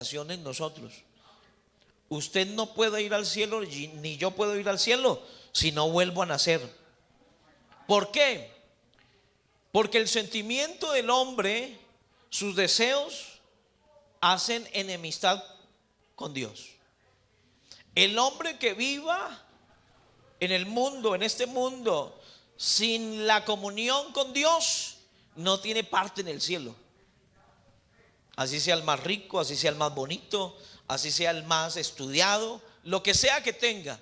en nosotros. Usted no puede ir al cielo, ni yo puedo ir al cielo, si no vuelvo a nacer. ¿Por qué? Porque el sentimiento del hombre, sus deseos, hacen enemistad con Dios. El hombre que viva en el mundo, en este mundo, sin la comunión con Dios, no tiene parte en el cielo. Así sea el más rico, así sea el más bonito, así sea el más estudiado, lo que sea que tenga,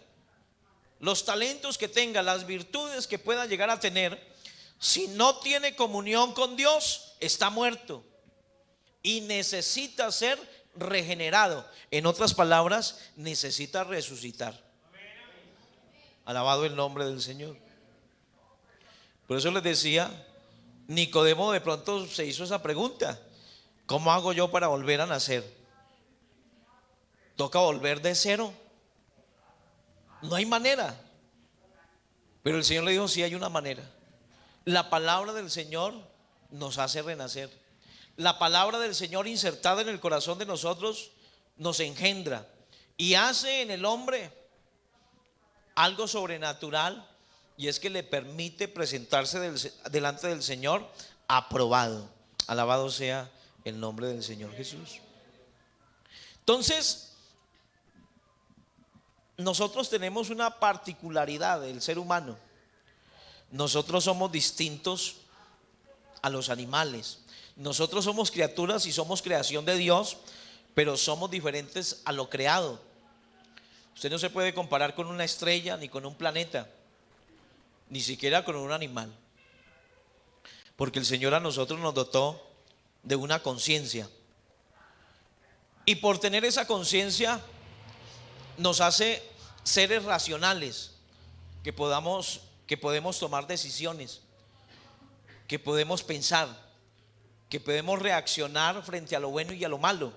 los talentos que tenga, las virtudes que pueda llegar a tener, si no tiene comunión con Dios, está muerto y necesita ser regenerado. En otras palabras, necesita resucitar. Alabado el nombre del Señor. Por eso les decía, Nicodemo de pronto se hizo esa pregunta: ¿cómo hago yo para volver a nacer? Toca volver de cero. No hay manera. Pero el Señor le dijo: sí hay una manera. La palabra del Señor nos hace renacer. La palabra del Señor insertada en el corazón de nosotros nos engendra y hace en el hombre algo sobrenatural, y es que le permite presentarse delante del Señor aprobado. Alabado sea el nombre del Señor Jesús. Entonces, nosotros tenemos una particularidad del ser humano. Nosotros somos distintos a los animales. Nosotros somos criaturas y somos creación de Dios, pero somos diferentes a lo creado. Usted no se puede comparar con una estrella, ni con un planeta, ni siquiera con un animal, porque el Señor a nosotros nos dotó de una conciencia, y por tener esa conciencia nos hace seres racionales, que podemos tomar decisiones, que podemos pensar, que podemos reaccionar frente a lo bueno y a lo malo.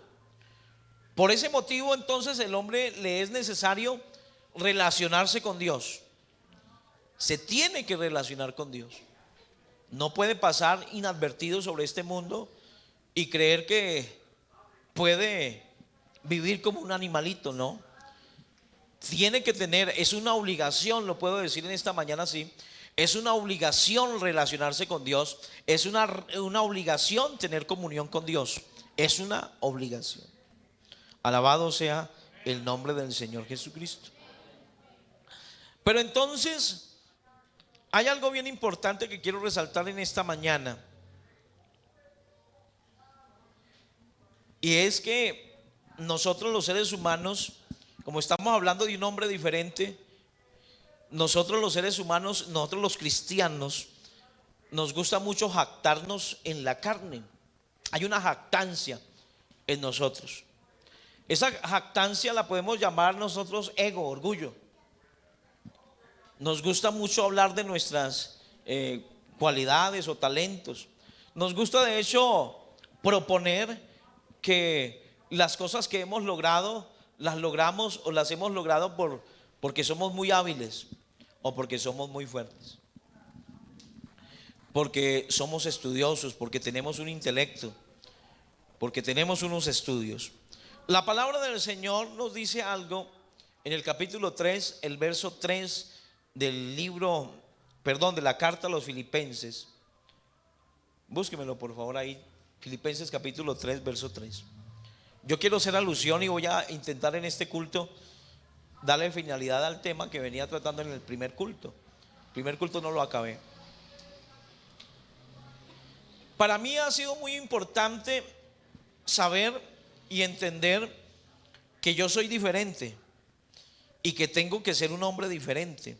Por ese motivo, entonces, el hombre le es necesario relacionarse con Dios. Se tiene que relacionar con Dios. No puede pasar inadvertido sobre este mundo y creer que puede vivir como un animalito, no. Tiene que tener, es una obligación, lo puedo decir en esta mañana así, es una obligación relacionarse con Dios, es una obligación tener comunión con Dios, es una obligación. Alabado sea el nombre del Señor Jesucristo. Pero entonces, hay algo bien importante que quiero resaltar en esta mañana, y es que nosotros los seres humanos, como estamos hablando de un hombre diferente, nosotros los seres humanos, nosotros los cristianos, nos gusta mucho jactarnos en la carne. Hay una jactancia en nosotros. Esa jactancia la podemos llamar nosotros ego, orgullo. Nos gusta mucho hablar de nuestras cualidades o talentos. Nos gusta de hecho proponer que las cosas que hemos logrado las logramos o las hemos logrado porque somos muy hábiles, o porque somos muy fuertes, porque somos estudiosos, porque tenemos un intelecto, porque tenemos unos estudios. La palabra del Señor nos dice algo en el capítulo 3, el verso 3 del libro, perdón, de la carta a los Filipenses. Búsquemelo por favor ahí, Filipenses capítulo 3, verso 3. Yo quiero hacer alusión y voy a intentar en este culto darle finalidad al tema que venía tratando en el primer culto. El primer culto no lo acabé. Para mí ha sido muy importante saber y entender que yo soy diferente y que tengo que ser un hombre diferente,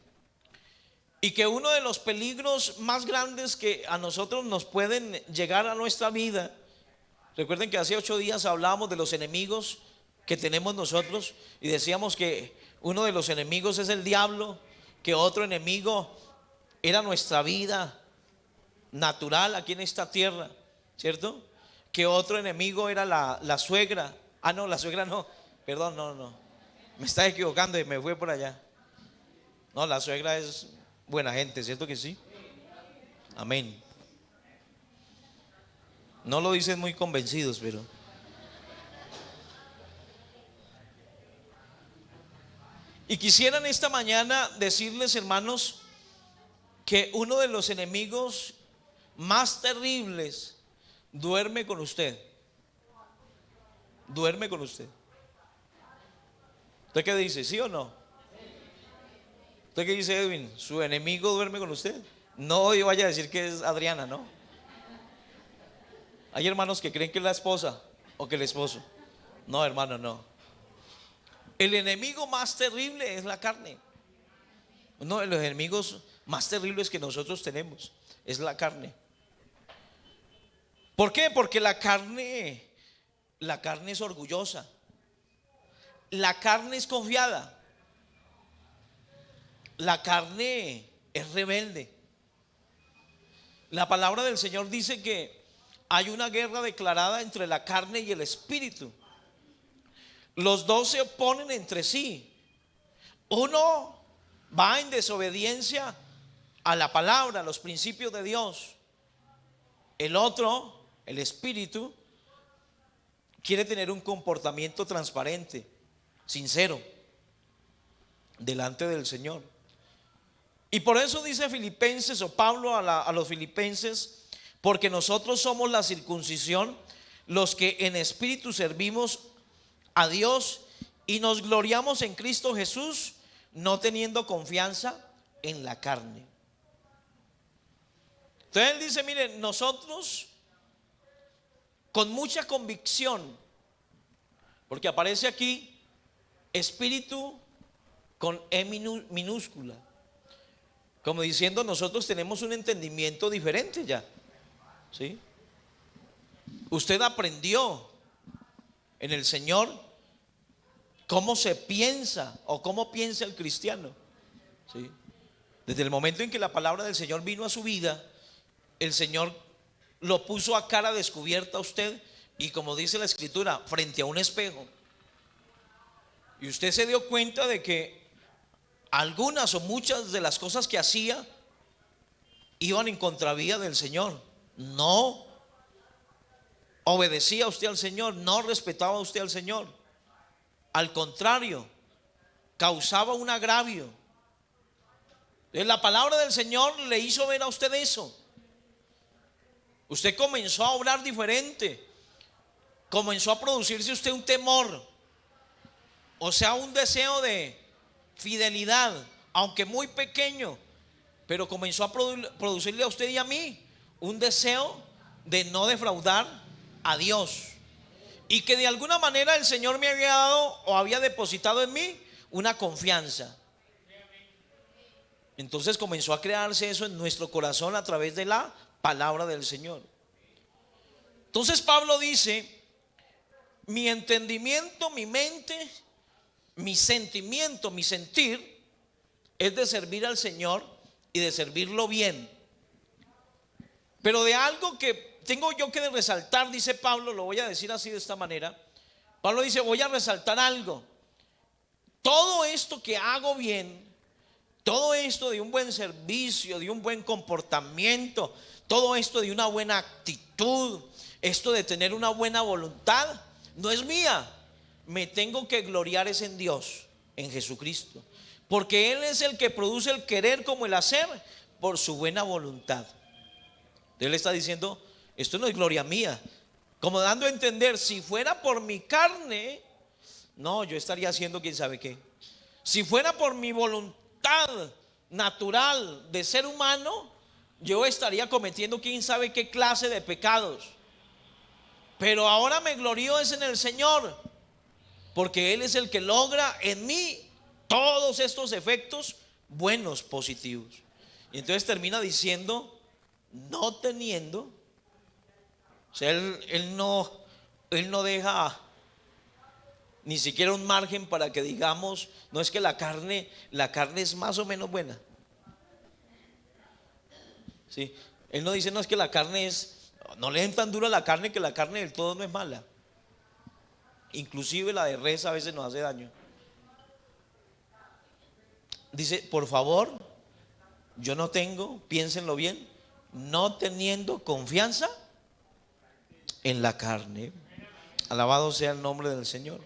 y que uno de los peligros más grandes que a nosotros nos pueden llegar a nuestra vida, recuerden que hace 8 días hablábamos de los enemigos que tenemos nosotros y decíamos que uno de los enemigos es el diablo, que otro enemigo era nuestra vida natural aquí en esta tierra, ¿cierto? Que otro enemigo era la suegra. Ah, no, la suegra no, perdón, no, me estaba equivocando y me fui por allá. No, la suegra es buena gente, ¿cierto que sí? Amén. No lo dicen muy convencidos, pero Y quisiera en esta mañana decirles, hermanos, que uno de los enemigos más terribles duerme con usted. Duerme con usted. ¿Usted qué dice? ¿Sí o no? ¿Usted qué dice, Edwin? ¿Su enemigo duerme con usted? No, yo vaya a decir que es Adriana, ¿no? Hay hermanos que creen que es la esposa o que el esposo. No, hermano, no. El enemigo más terrible es la carne. Uno de los enemigos más terribles que nosotros tenemos es la carne. ¿Por qué? Porque la carne es orgullosa. La carne es confiada. La carne es rebelde. La palabra del Señor dice que hay una guerra declarada entre la carne y el espíritu. Los dos se oponen entre sí. Uno va en desobediencia a la palabra, a los principios de Dios. El otro, el espíritu, quiere tener un comportamiento transparente, sincero, delante del Señor. Y por eso dice Filipenses, o Pablo a los filipenses, porque nosotros somos la circuncisión, los que en espíritu servimos a Dios y nos gloriamos en Cristo Jesús, no teniendo confianza en la carne. Entonces él dice, miren, nosotros con mucha convicción, porque aparece aquí espíritu con E minúscula, como diciendo, nosotros tenemos un entendimiento diferente ya, ¿sí? Usted aprendió en el Señor cómo se piensa o cómo piensa el cristiano, ¿sí? Desde el momento en que la palabra del Señor vino a su vida, el Señor lo puso a cara descubierta a usted, y como dice la escritura, frente a un espejo. Y usted se dio cuenta de que algunas o muchas de las cosas que hacía iban en contravía del Señor. No obedecía usted al Señor, no respetaba usted al Señor. Al contrario, causaba un agravio. La palabra del Señor le hizo ver a usted eso. Usted comenzó a obrar diferente. Comenzó a producirse usted un temor, o sea, un deseo de fidelidad, aunque muy pequeño, pero comenzó a producirle a usted y a mí un deseo de no defraudar a Dios, y que de alguna manera el Señor me había dado o había depositado en mí una confianza. Entonces comenzó a crearse eso en nuestro corazón a través de la palabra del Señor. Entonces Pablo dice, mi entendimiento, mi mente, mi sentimiento, mi sentir es de servir al Señor y de servirlo bien. Pero de algo que tengo yo que resaltar, dice Pablo, lo voy a decir así de esta manera. Pablo dice, voy a resaltar algo. Todo esto que hago bien, todo esto de un buen servicio, de un buen comportamiento, todo esto de una buena actitud, esto de tener una buena voluntad, no es mía. Me tengo que gloriar es en Dios, en Jesucristo, porque Él es el que produce el querer como el hacer por su buena voluntad. Él está diciendo, esto no es gloria mía, como dando a entender, si fuera por mi carne, no, yo estaría haciendo quién sabe qué. Si fuera por mi voluntad natural de ser humano, yo estaría cometiendo quién sabe qué clase de pecados. Pero ahora me glorío es en el Señor, porque Él es el que logra en mí todos estos efectos buenos, positivos. Y entonces termina diciendo, no teniendo, o sea, él no deja ni siquiera un margen para que digamos, no es que la carne es más o menos buena. ¿Sí? Él no dice, no, es que la carne es, no le den tan duro a la carne, que la carne del todo no es mala. Inclusive la de res a veces nos hace daño. Dice, por favor, yo no tengo, piénsenlo bien, no teniendo confianza en la carne. Alabado sea el nombre del Señor.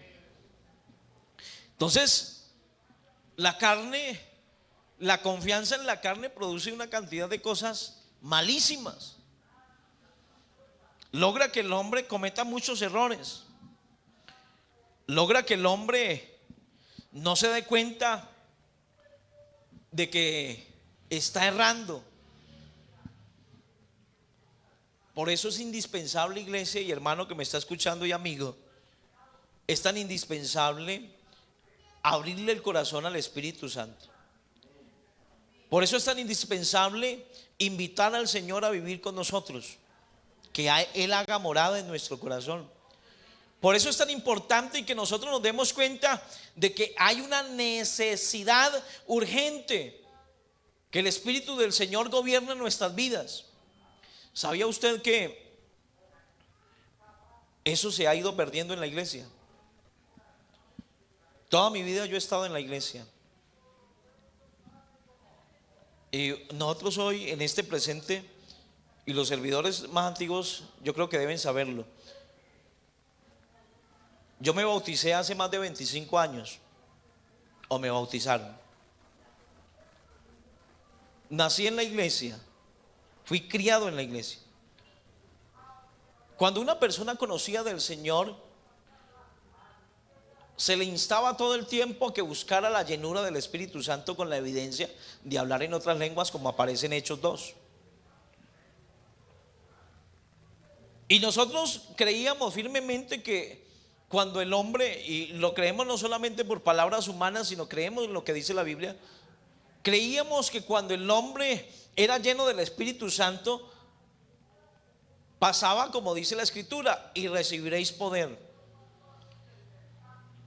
Entonces, La carne, la confianza en la carne produce una cantidad de cosas malísimas. Logra que el hombre cometa muchos errores. Logra que el hombre no se dé cuenta de que está errando. Por eso es indispensable, iglesia y hermano que me está escuchando y amigo, es tan indispensable abrirle el corazón al Espíritu Santo. Por eso es tan indispensable invitar al Señor a vivir con nosotros, que Él haga morada en nuestro corazón. Por eso es tan importante que nosotros nos demos cuenta de que hay una necesidad urgente que el Espíritu del Señor gobierne nuestras vidas. ¿Sabía usted que eso se ha ido perdiendo en la iglesia? Toda mi vida yo he estado en la iglesia. Y nosotros hoy en este presente, y los servidores más antiguos yo creo que deben saberlo, yo me bauticé hace más de 25 años, o me bautizaron. Nací en la iglesia, fui criado en la iglesia. Cuando una persona conocía del Señor, se le instaba todo el tiempo a que buscara la llenura del Espíritu Santo con la evidencia de hablar en otras lenguas, como aparece en Hechos 2. Y nosotros creíamos firmemente que cuando el hombre, y lo creemos no solamente por palabras humanas, sino creemos en lo que dice la Biblia, creíamos que cuando el hombre era lleno del Espíritu Santo, pasaba como dice la Escritura: y recibiréis poder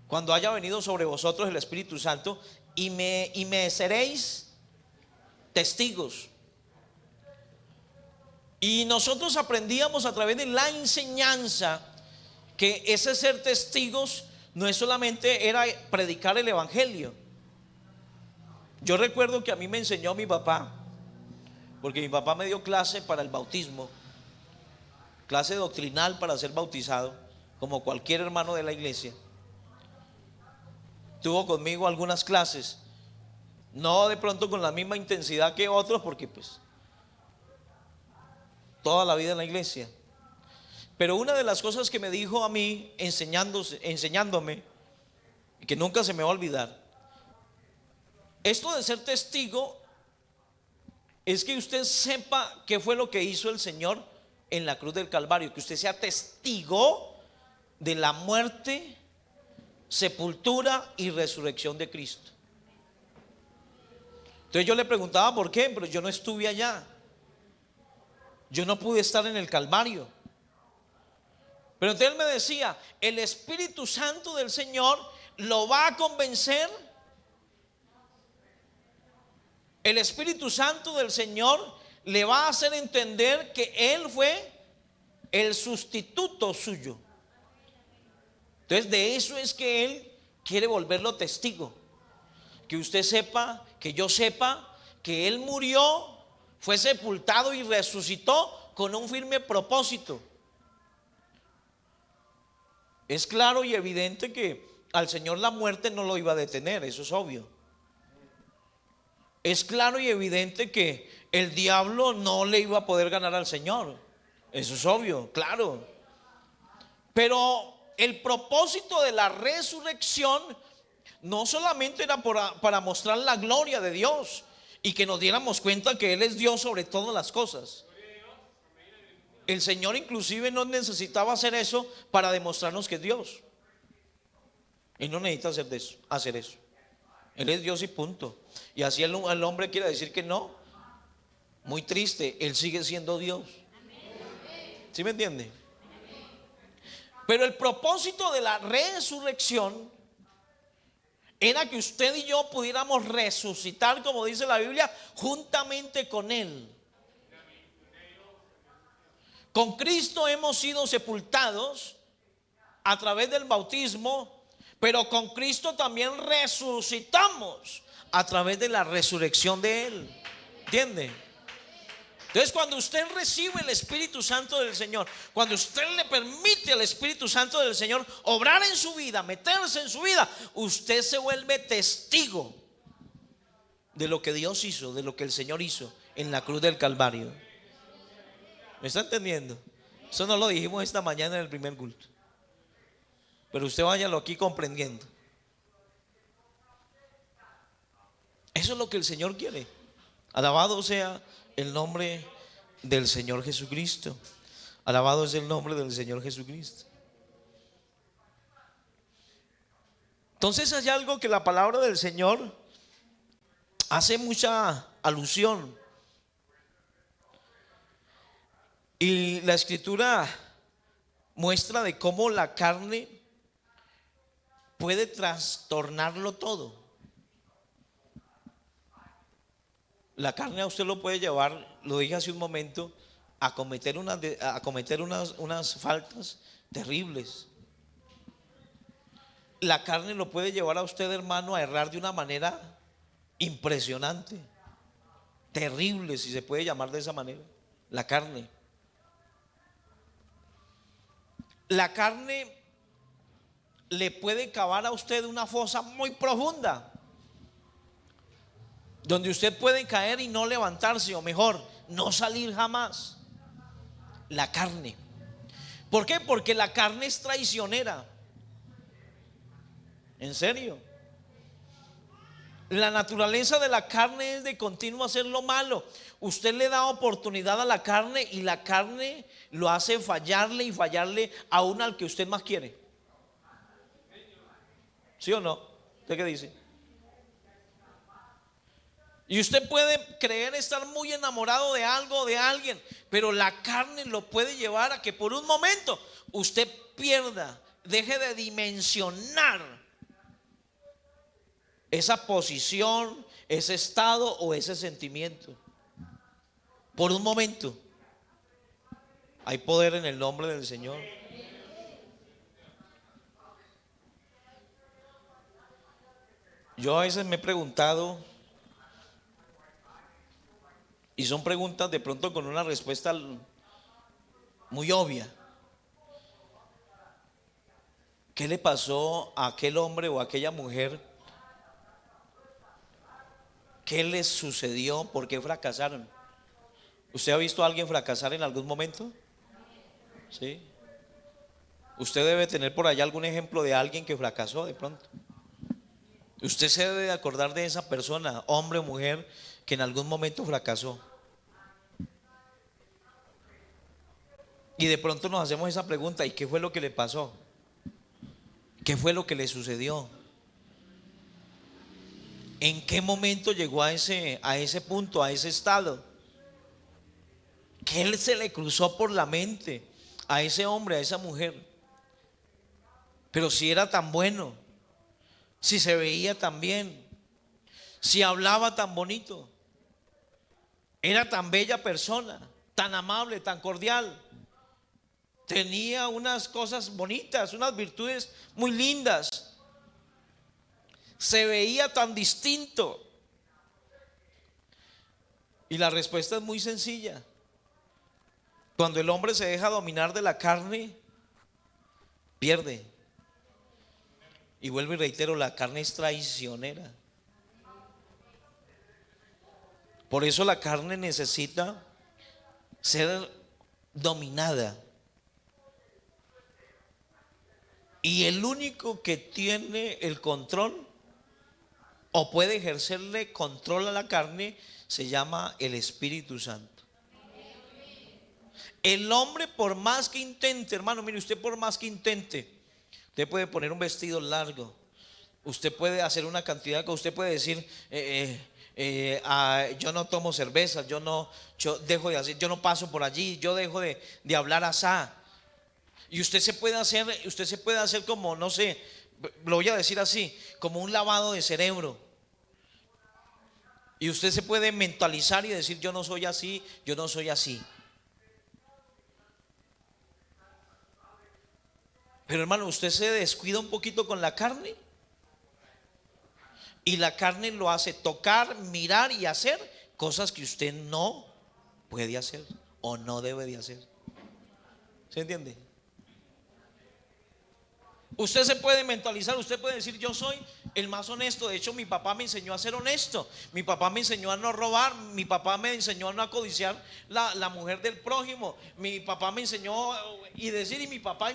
cuando haya venido sobre vosotros el Espíritu Santo, y me seréis testigos. Y nosotros aprendíamos a través de la enseñanza que ese ser testigos no es solamente era predicar el evangelio. Yo recuerdo que a mí me enseñó mi papá, porque mi papá me dio clase para el bautismo, clase doctrinal para ser bautizado, como cualquier hermano de la iglesia. Tuvo conmigo algunas clases, no de pronto con la misma intensidad que otros, porque pues toda la vida en la iglesia. Pero una de las cosas que me dijo a mí enseñándome, y que nunca se me va a olvidar, esto de ser testigo es que usted sepa qué fue lo que hizo el Señor en la cruz del Calvario, que usted sea testigo de la muerte, sepultura y resurrección de Cristo. Entonces yo le preguntaba por qué, pero yo no estuve allá, yo no pude estar en el Calvario. Pero entonces él me decía: el Espíritu Santo del Señor lo va a convencer. El Espíritu Santo del Señor le va a hacer entender que Él fue el sustituto suyo. Entonces de eso es que Él quiere volverlo testigo. Que usted sepa, que yo sepa que Él murió, fue sepultado y resucitó con un firme propósito. Es claro y evidente que al Señor la muerte no lo iba a detener, eso es obvio. Es claro y evidente que el diablo no le iba a poder ganar al Señor, eso es obvio, claro. Pero el propósito de la resurrección no solamente era para mostrar la gloria de Dios y que nos diéramos cuenta que Él es Dios sobre todas las cosas. El Señor inclusive no necesitaba hacer eso para demostrarnos que es Dios. Él no necesita hacer eso. Él es Dios y punto. Y así el hombre quiere decir que no, muy triste, Él sigue siendo Dios. ¿Sí me entiende? Pero el propósito de la resurrección era que usted y yo pudiéramos resucitar, como dice la Biblia, juntamente con Él. Con Cristo hemos sido sepultados a través del bautismo, pero con Cristo también resucitamos a través de la resurrección de Él. ¿Entiende? Entonces cuando usted recibe el Espíritu Santo del Señor, cuando usted le permite al Espíritu Santo del Señor obrar en su vida, meterse en su vida, usted se vuelve testigo de lo que Dios hizo, de lo que el Señor hizo en la cruz del Calvario. ¿Me está entendiendo? Eso no lo dijimos esta mañana en el primer culto, pero usted váyalo aquí comprendiendo. Eso es lo que el Señor quiere. Alabado sea el nombre del Señor Jesucristo. Alabado es el nombre del Señor Jesucristo. Entonces hay algo que la palabra del Señor hace mucha alusión. Y la escritura muestra de cómo la carne puede trastornarlo todo. La carne a usted lo puede llevar, lo dije hace un momento, a cometer unas faltas terribles. La carne lo puede llevar a usted, hermano, a errar de una manera impresionante, terrible, si se puede llamar de esa manera. La carne. La carne le puede cavar a usted una fosa muy profunda, donde usted puede caer y no levantarse, o mejor, no salir jamás. La carne. ¿Por qué? Porque la carne es traicionera. En serio. La naturaleza de la carne es de continuo hacer lo malo. Usted le da oportunidad a la carne y la carne lo hace fallarle y fallarle aún al que usted más quiere. ¿Sí o no? ¿Usted qué dice? Y usted puede creer estar muy enamorado de algo o de alguien, pero la carne lo puede llevar a que por un momento usted pierda, deje de dimensionar esa posición, ese estado o ese sentimiento. Por un momento. Hay poder en el nombre del Señor. Yo a veces me he preguntado, y son preguntas de pronto con una respuesta muy obvia: ¿qué le pasó a aquel hombre o a aquella mujer? ¿Qué les sucedió? ¿Por qué fracasaron? ¿Usted ha visto a alguien fracasar en algún momento? ¿Sí? Usted debe tener por allá algún ejemplo de alguien que fracasó de pronto. Usted se debe de acordar de esa persona, hombre o mujer, que en algún momento fracasó. Y de pronto nos hacemos esa pregunta: ¿y qué fue lo que le pasó? ¿Qué fue lo que le sucedió? ¿En qué momento llegó a ese punto, a ese estado? ¿Qué se le cruzó por la mente a ese hombre, a esa mujer? Pero si era tan bueno, si se veía tan bien, si hablaba tan bonito, era tan bella persona, tan amable, tan cordial, tenía unas cosas bonitas, unas virtudes muy lindas, se veía tan distinto. Y la respuesta es muy sencilla. Cuando el hombre se deja dominar de la carne, pierde. Y vuelvo y reitero, la carne es traicionera. Por eso la carne necesita ser dominada. Y el único que tiene el control o puede ejercerle control a la carne se llama el Espíritu Santo. El hombre, por más que intente, hermano, mire, usted por más que intente, usted puede poner un vestido largo, usted puede hacer una cantidad de cosas, usted puede decir yo no tomo cerveza, yo dejo de hacer, yo no paso por allí, yo dejo de hablar asá. Y usted se puede hacer como, no sé, lo voy a decir así, como un lavado de cerebro. Y usted se puede mentalizar y decir: yo no soy así, yo no soy así. Pero hermano, usted se descuida un poquito con la carne y la carne lo hace tocar, mirar y hacer cosas que usted no puede hacer o no debe de hacer. ¿Se entiende? Usted se puede mentalizar, usted puede decir: yo soy el más honesto. De hecho, mi papá me enseñó a ser honesto. Mi papá me enseñó a no robar. Mi papá me enseñó a no codiciar la mujer del prójimo. Mi papá me enseñó y decir, y mi papá,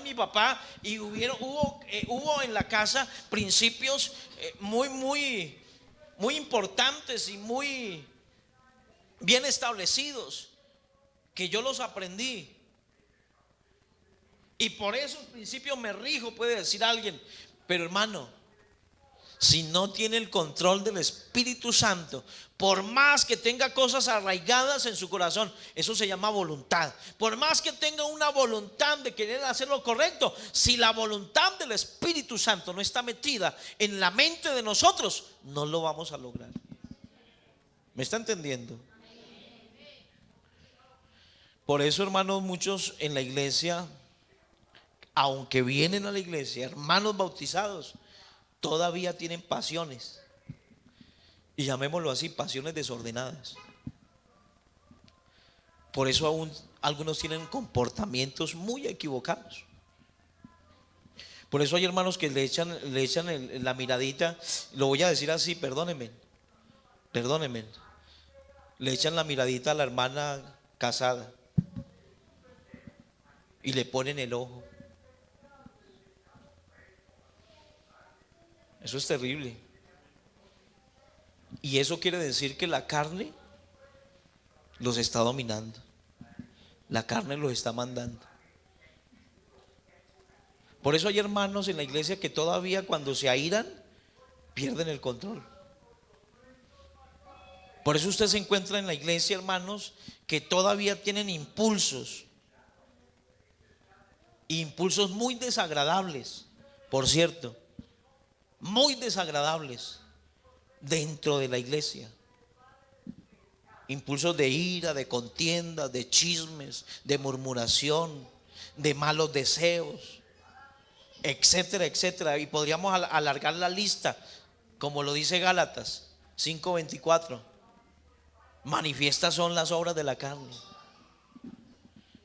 y hubo en la casa principios muy importantes y muy bien establecidos, que yo los aprendí. Y por esos principios me rijo, puede decir alguien. Pero hermano, si no tiene el control del Espíritu Santo, por más que tenga cosas arraigadas en su corazón, eso se llama voluntad. Por más que tenga una voluntad de querer hacer lo correcto, si la voluntad del Espíritu Santo no está metida en la mente de nosotros, no lo vamos a lograr. ¿Me está entendiendo? Por eso, hermanos, muchos en la iglesia, aunque vienen a la iglesia, hermanos bautizados, todavía tienen pasiones, y llamémoslo así, pasiones desordenadas. Por eso aún algunos tienen comportamientos muy equivocados. Por eso hay hermanos que le echan la miradita, lo voy a decir así, perdónenme, le echan la miradita a la hermana casada y le ponen el ojo. Eso es terrible. Y eso quiere decir que la carne los está dominando. La carne los está mandando. Por eso hay hermanos en la iglesia que todavía, cuando se airan, pierden el control. Por eso usted se encuentra en la iglesia, hermanos, que todavía tienen impulsos muy desagradables, por cierto, muy desagradables dentro de la iglesia. Impulsos de ira, de contienda, de chismes, de murmuración, de malos deseos, etcétera, etcétera. Y podríamos alargar la lista, como lo dice Gálatas 5:24. Manifiestas son las obras de la carne.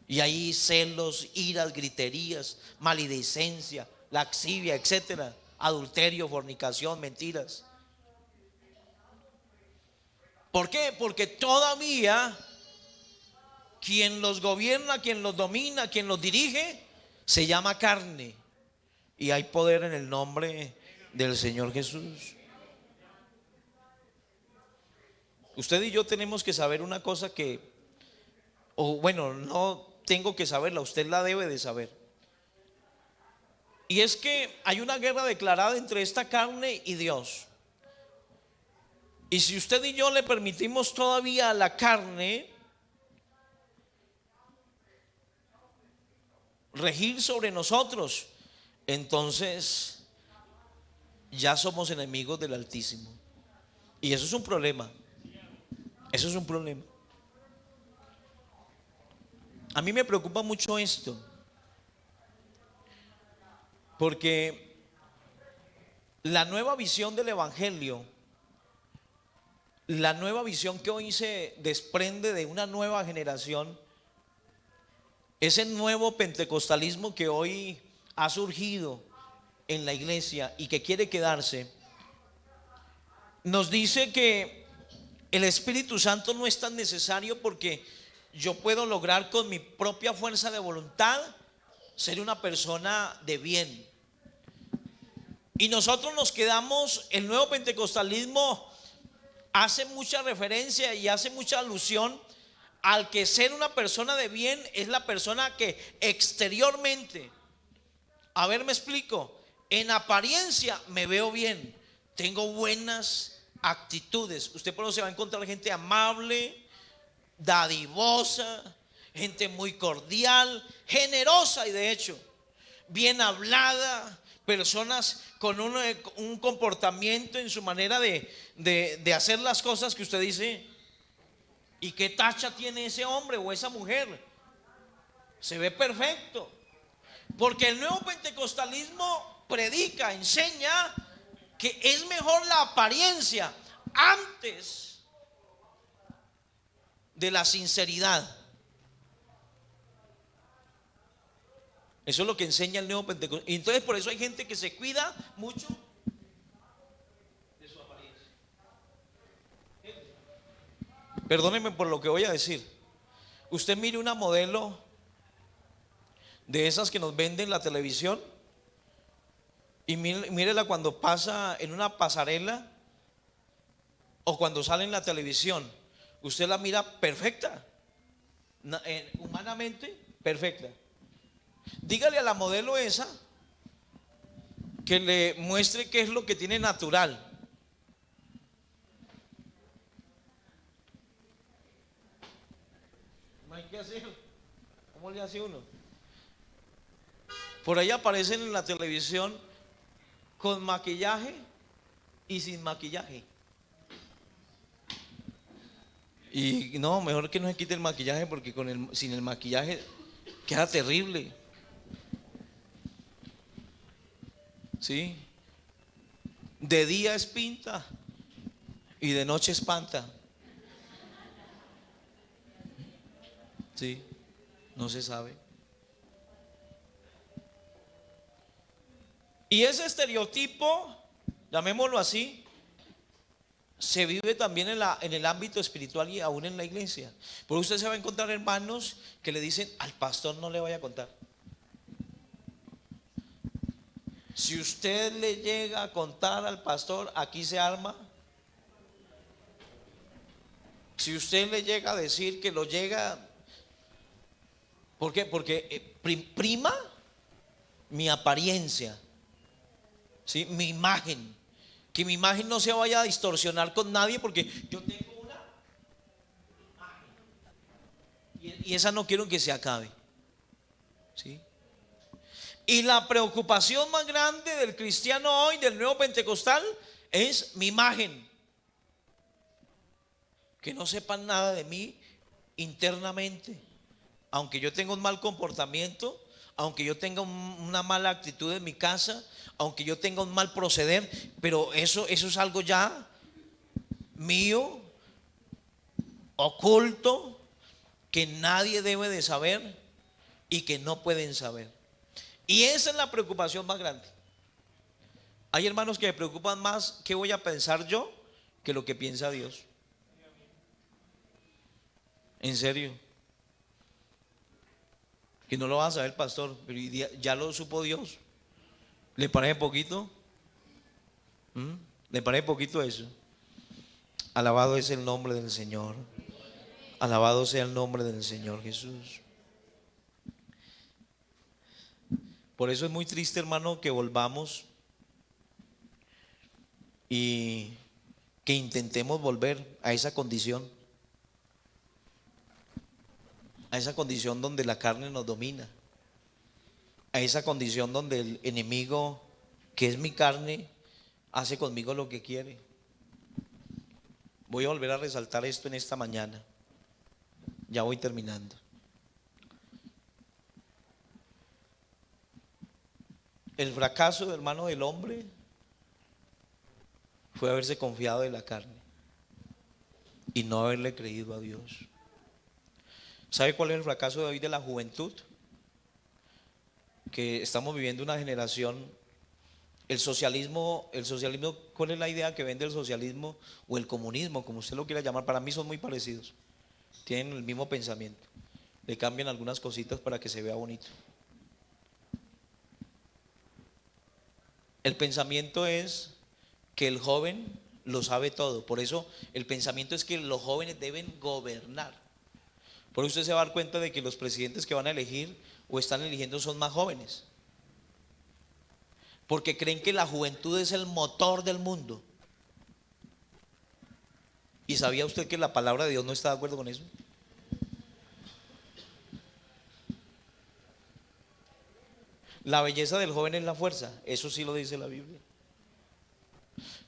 Y ahí celos, iras, griterías, maledicencia, laxivia, etcétera, adulterio, fornicación, mentiras. ¿Por qué? Porque todavía quien los gobierna, quien los domina, quien los dirige, se llama carne. Y hay poder en el nombre del Señor Jesús. Usted y yo tenemos que saber una cosa que, o bueno, no tengo que saberla, usted la debe de saber. Y es que hay una guerra declarada entre esta carne y Dios. Y si usted y yo le permitimos todavía a la carne regir sobre nosotros, entonces ya somos enemigos del Altísimo. Y eso es un problema. Eso es un problema. A mí me preocupa mucho esto, porque la nueva visión del Evangelio, la nueva visión que hoy se desprende de una nueva generación, ese nuevo pentecostalismo que hoy ha surgido en la iglesia y que quiere quedarse, nos dice que el Espíritu Santo no es tan necesario, porque yo puedo lograr con mi propia fuerza de voluntad ser una persona de bien. Y nosotros nos quedamos, el nuevo pentecostalismo hace mucha referencia y hace mucha alusión al que ser una persona de bien es la persona que exteriormente, a ver, me explico, en apariencia me veo bien, tengo buenas actitudes. Usted por eso se va a encontrar gente amable, dadivosa, gente muy cordial, generosa, y de hecho bien hablada, personas con un comportamiento en su manera de hacer las cosas que usted dice: ¿y qué tacha tiene ese hombre o esa mujer? Se ve perfecto. Porque el nuevo pentecostalismo predica, enseña que es mejor la apariencia antes de la sinceridad. Eso es lo que enseña el nuevo Pentecostés. Y entonces por eso hay gente que se cuida mucho de su apariencia. Perdónenme por lo que voy a decir. Usted mire una modelo de esas que nos venden en la televisión y mírela cuando pasa en una pasarela o cuando sale en la televisión. Usted la mira perfecta, humanamente perfecta. Dígale a la modelo esa que le muestre qué es lo que tiene natural. No hay que hacer. ¿Cómo le hace uno? Por ahí aparecen en la televisión con maquillaje y sin maquillaje. Y no, mejor que no se quite el maquillaje porque sin el maquillaje queda terrible. ¿Sí? De día es pinta y de noche espanta. ¿Sí? No se sabe. Y ese estereotipo, llamémoslo así, se vive también en el ámbito espiritual y aún en la iglesia. Porque usted se va a encontrar hermanos que le dicen: al pastor no le vaya a contar. Si usted le llega a contar al pastor, aquí se arma. Si usted le llega a decir que lo llega, ¿por qué? Porque prima mi apariencia, ¿sí? Mi imagen. Que mi imagen no se vaya a distorsionar con nadie, porque yo tengo una imagen y esa no quiero que se acabe, ¿sí? Y la preocupación más grande del cristiano hoy, del nuevo pentecostal, es mi imagen. Que no sepan nada de mí internamente. Aunque yo tenga un mal comportamiento, aunque yo tenga una mala actitud en mi casa, aunque yo tenga un mal proceder, pero eso es algo ya mío, oculto, que nadie debe de saber y que no pueden saber. Y esa es la preocupación más grande. Hay hermanos que me preocupan más qué voy a pensar yo que lo que piensa Dios. En serio. Que no lo va a saber el pastor, pero ya lo supo Dios. ¿Le parece poquito? ¿Le parece poquito eso? Alabado es el nombre del Señor. Alabado sea el nombre del Señor Jesús. Por eso es muy triste, hermano, que volvamos y que intentemos volver a esa condición. A esa condición donde la carne nos domina. A esa condición donde el enemigo, que es mi carne, hace conmigo lo que quiere. Voy a volver a resaltar esto en esta mañana. Ya voy terminando. El fracaso, hermano, del hombre fue haberse confiado en la carne y no haberle creído a Dios. ¿Sabe cuál es el fracaso de hoy de la juventud? Que estamos viviendo una generación. El socialismo, ¿cuál es la idea que vende el socialismo o el comunismo, como usted lo quiera llamar? Para mí son muy parecidos. Tienen el mismo pensamiento. Le cambian algunas cositas para que se vea bonito. El pensamiento es que el joven lo sabe todo. Por eso el pensamiento es que los jóvenes deben gobernar. Por eso usted se va a dar cuenta de que los presidentes que van a elegir o están eligiendo son más jóvenes. Porque creen que la juventud es el motor del mundo. ¿Y sabía usted que la palabra de Dios no está de acuerdo con eso? La belleza del joven es la fuerza, eso sí lo dice la Biblia.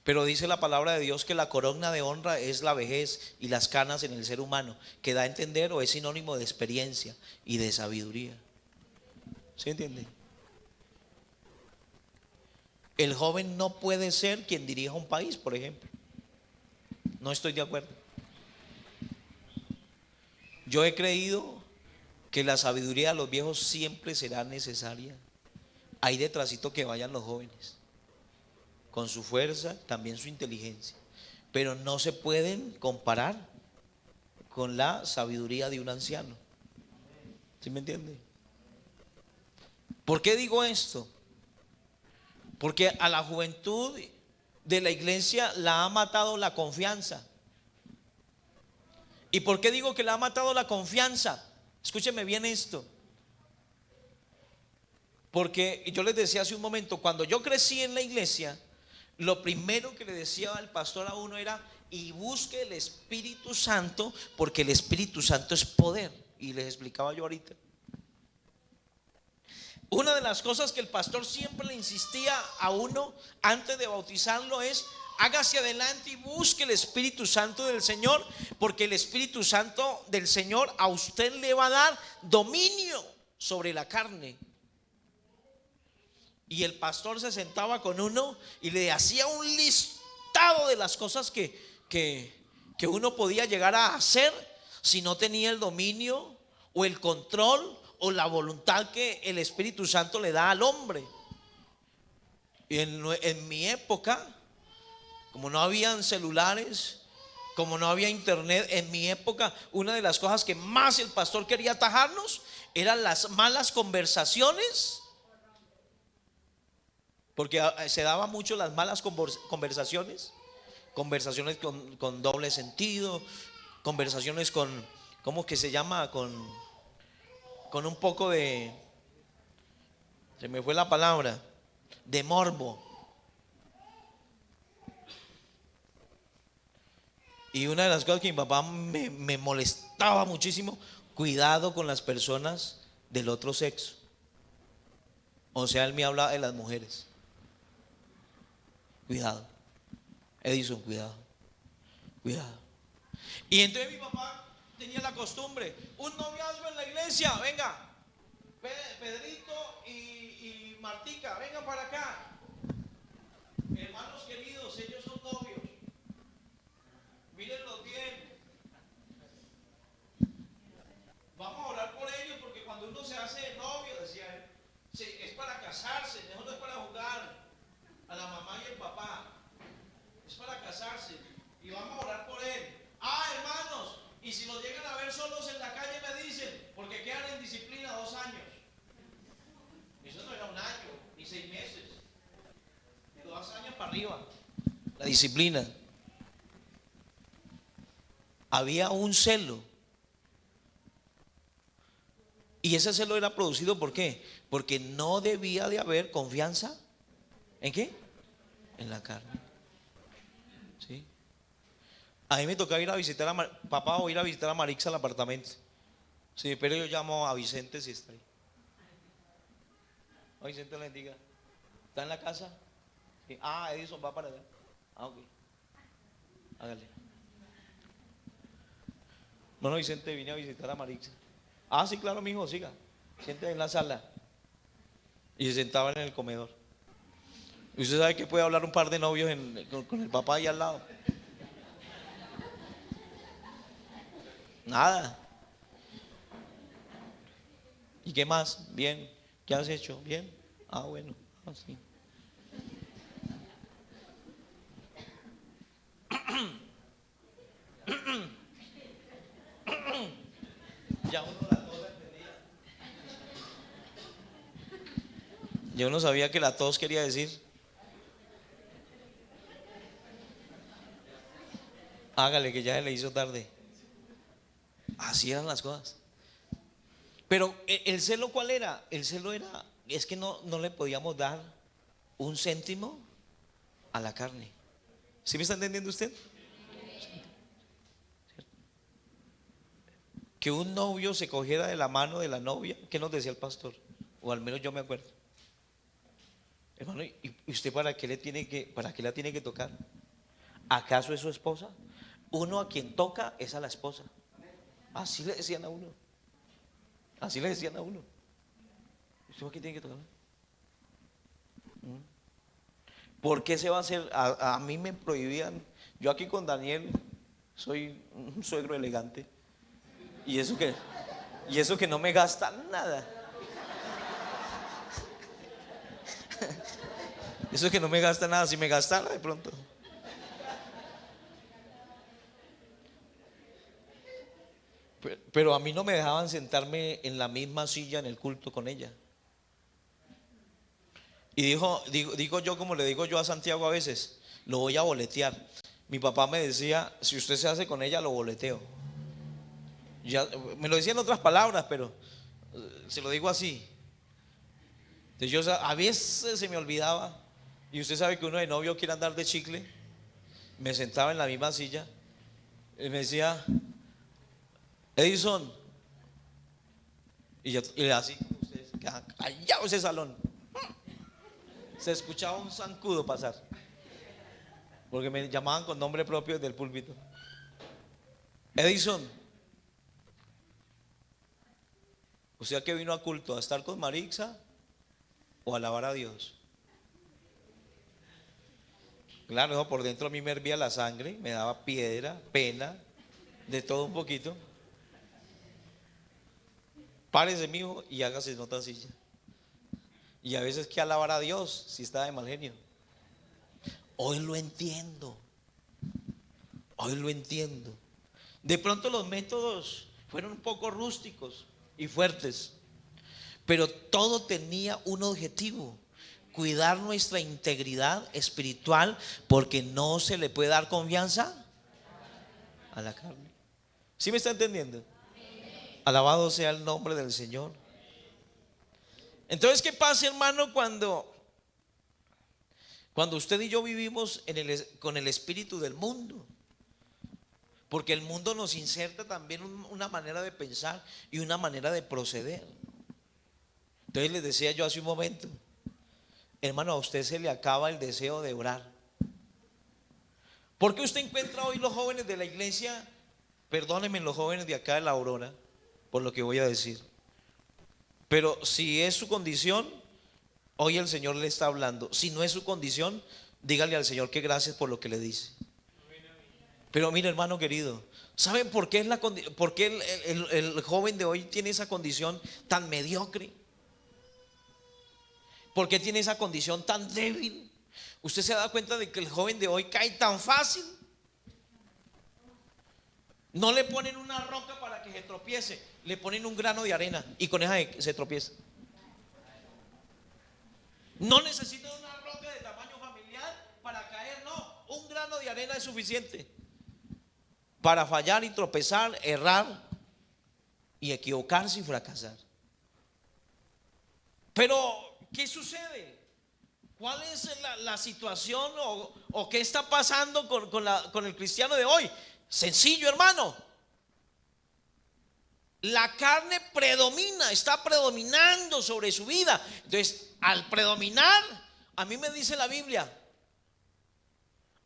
Pero dice la palabra de Dios que la corona de honra es la vejez y las canas en el ser humano, que da a entender o es sinónimo de experiencia y de sabiduría. ¿Sí entiende? El joven no puede ser quien dirija un país, por ejemplo. No estoy de acuerdo. Yo he creído que la sabiduría de los viejos siempre será necesaria. Ahí detrásito que vayan los jóvenes, con su fuerza, también su inteligencia, pero no se pueden comparar con la sabiduría de un anciano. ¿Sí me entiende? ¿Por qué digo esto? Porque a la juventud de la iglesia la ha matado la confianza. ¿Y por qué digo que la ha matado la confianza? Escúcheme bien esto. Porque yo les decía hace un momento, cuando yo crecí en la iglesia, lo primero que le decía al pastor a uno era: y busque el Espíritu Santo, porque el Espíritu Santo es poder. Y les explicaba yo ahorita. Una de las cosas que el pastor siempre le insistía a uno antes de bautizarlo es: hágase adelante y busque el Espíritu Santo del Señor, porque el Espíritu Santo del Señor a usted le va a dar dominio sobre la carne. Y el pastor se sentaba con uno y le hacía un listado de las cosas que uno podía llegar a hacer si no tenía el dominio o el control o la voluntad que el Espíritu Santo le da al hombre. Y en mi época, como no habían celulares, como no había internet, en mi época una de las cosas que más el pastor quería atajarnos eran las malas conversaciones. Porque se daba mucho las malas conversaciones con doble sentido, conversaciones con, ¿cómo que se llama? Con un poco de, se me fue la palabra, de morbo. Y una de las cosas que mi papá me molestaba muchísimo: cuidado con las personas del otro sexo. O sea, él me hablaba de las mujeres. Cuidado, Edison, cuidado, cuidado. Y entonces mi papá tenía la costumbre: un noviazgo en la iglesia, venga, Pedrito y Martica, vengan para acá, hermanos queridos, ellos son novios, mírenlos bien, vamos a orar por ellos, porque cuando uno se hace novio, decía él, es para casarse, no es para jugar a la mamá y el papá, es para casarse, y vamos a orar por él. Hermanos, y si los llegan a ver solos en la calle me dicen, porque quedan en disciplina 2 años. Eso no era 1 año, ni 6 meses, de 2 años para arriba. La disciplina. Había un celo. Y ese celo era producido ¿por qué? Porque no debía de haber confianza. ¿En qué? En la carne. ¿Sí? A mí me tocaba ir a visitar a papá, o ir a visitar a Marixa al apartamento. Sí, pero yo llamo a Vicente si está ahí. A Vicente le diga, ¿está en la casa? Sí. Edison va para allá. Ok. Hágale. Bueno, Vicente, vine a visitar a Marixa. Sí, claro, mijo, siga. Siente en la sala. Y se sentaba en el comedor. Y usted sabe que puede hablar un par de novios con el papá ahí al lado. Nada. ¿Y qué más? Bien. ¿Qué has hecho? Bien. Bueno. Sí. Ya uno la tos entendía. Yo no sabía que la tos quería decir: hágale que ya se le hizo tarde. Así eran las cosas. Pero el celo, ¿cuál era? El celo era, es que no le podíamos dar un céntimo a la carne. ¿Sí me está entendiendo usted? Que un novio se cogiera de la mano de la novia, ¿qué nos decía el pastor? O al menos yo me acuerdo. Hermano, ¿y usted para qué la tiene que tocar? ¿Acaso es su esposa? Uno a quien toca es a la esposa. Así le decían a uno. Así le decían a uno. ¿Usted a quién tiene que tocar? ¿Por qué se va a hacer? A mí me prohibían. Yo aquí con Daniel soy un suegro elegante. ¿Y eso qué? Y eso que no me gasta nada. Eso que no me gasta nada, si me gastara de pronto. Pero a mí no me dejaban sentarme en la misma silla en el culto con ella. Y digo yo, como le digo yo a Santiago a veces, lo voy a boletear. Mi papá me decía, si usted se hace con ella, lo boleteo. Ya, me lo decía en otras palabras, pero se lo digo así. Entonces yo a veces se me olvidaba. Y usted sabe que uno de novio quiere andar de chicle. Me sentaba en la misma silla y me decía, Edison. Y así, ustedes quedaban callados ese salón. Se escuchaba un zancudo pasar, porque me llamaban con nombre propio desde el púlpito. Edison, ¿usted que vino a culto? ¿A estar con Marixa o a alabar a Dios? Claro, no, por dentro a mí me hervía la sangre, me daba piedra, pena, de todo un poquito. Párese, mijo, y hágase en otra silla. Y a veces que alabar a Dios si está de mal genio. Hoy lo entiendo. Hoy lo entiendo. De pronto los métodos fueron un poco rústicos y fuertes, pero todo tenía un objetivo: cuidar nuestra integridad espiritual, porque no se le puede dar confianza a la carne. ¿Sí me está entendiendo? Alabado sea el nombre del Señor. Entonces, ¿qué pasa, hermano, cuando usted y yo vivimos con el espíritu del mundo? Porque el mundo nos inserta también una manera de pensar y una manera de proceder. Entonces les decía yo hace un momento, hermano, a usted se le acaba el deseo de orar. ¿Por qué usted encuentra hoy los jóvenes de la iglesia? Perdónenme, los jóvenes de acá de la Aurora por lo que voy a decir, pero si es su condición, hoy el Señor le está hablando. Si no es su condición, dígale al Señor que gracias por lo que le dice. Pero mire, hermano querido, ¿saben por qué el joven de hoy tiene esa condición tan mediocre? ¿Por qué tiene esa condición tan débil? ¿Usted se da cuenta de que el joven de hoy cae tan fácil? No le ponen una roca para que se tropiece, le ponen un grano de arena y con esa se tropieza. No necesita una roca de tamaño familiar para caer, no, un grano de arena es suficiente para fallar y tropezar, errar y equivocarse y fracasar. Pero, ¿qué sucede? ¿Cuál es la situación o qué está pasando con el cristiano de hoy? Sencillo, hermano. La carne predomina, está predominando sobre su vida. Entonces, al predominar, a mí me dice la Biblia,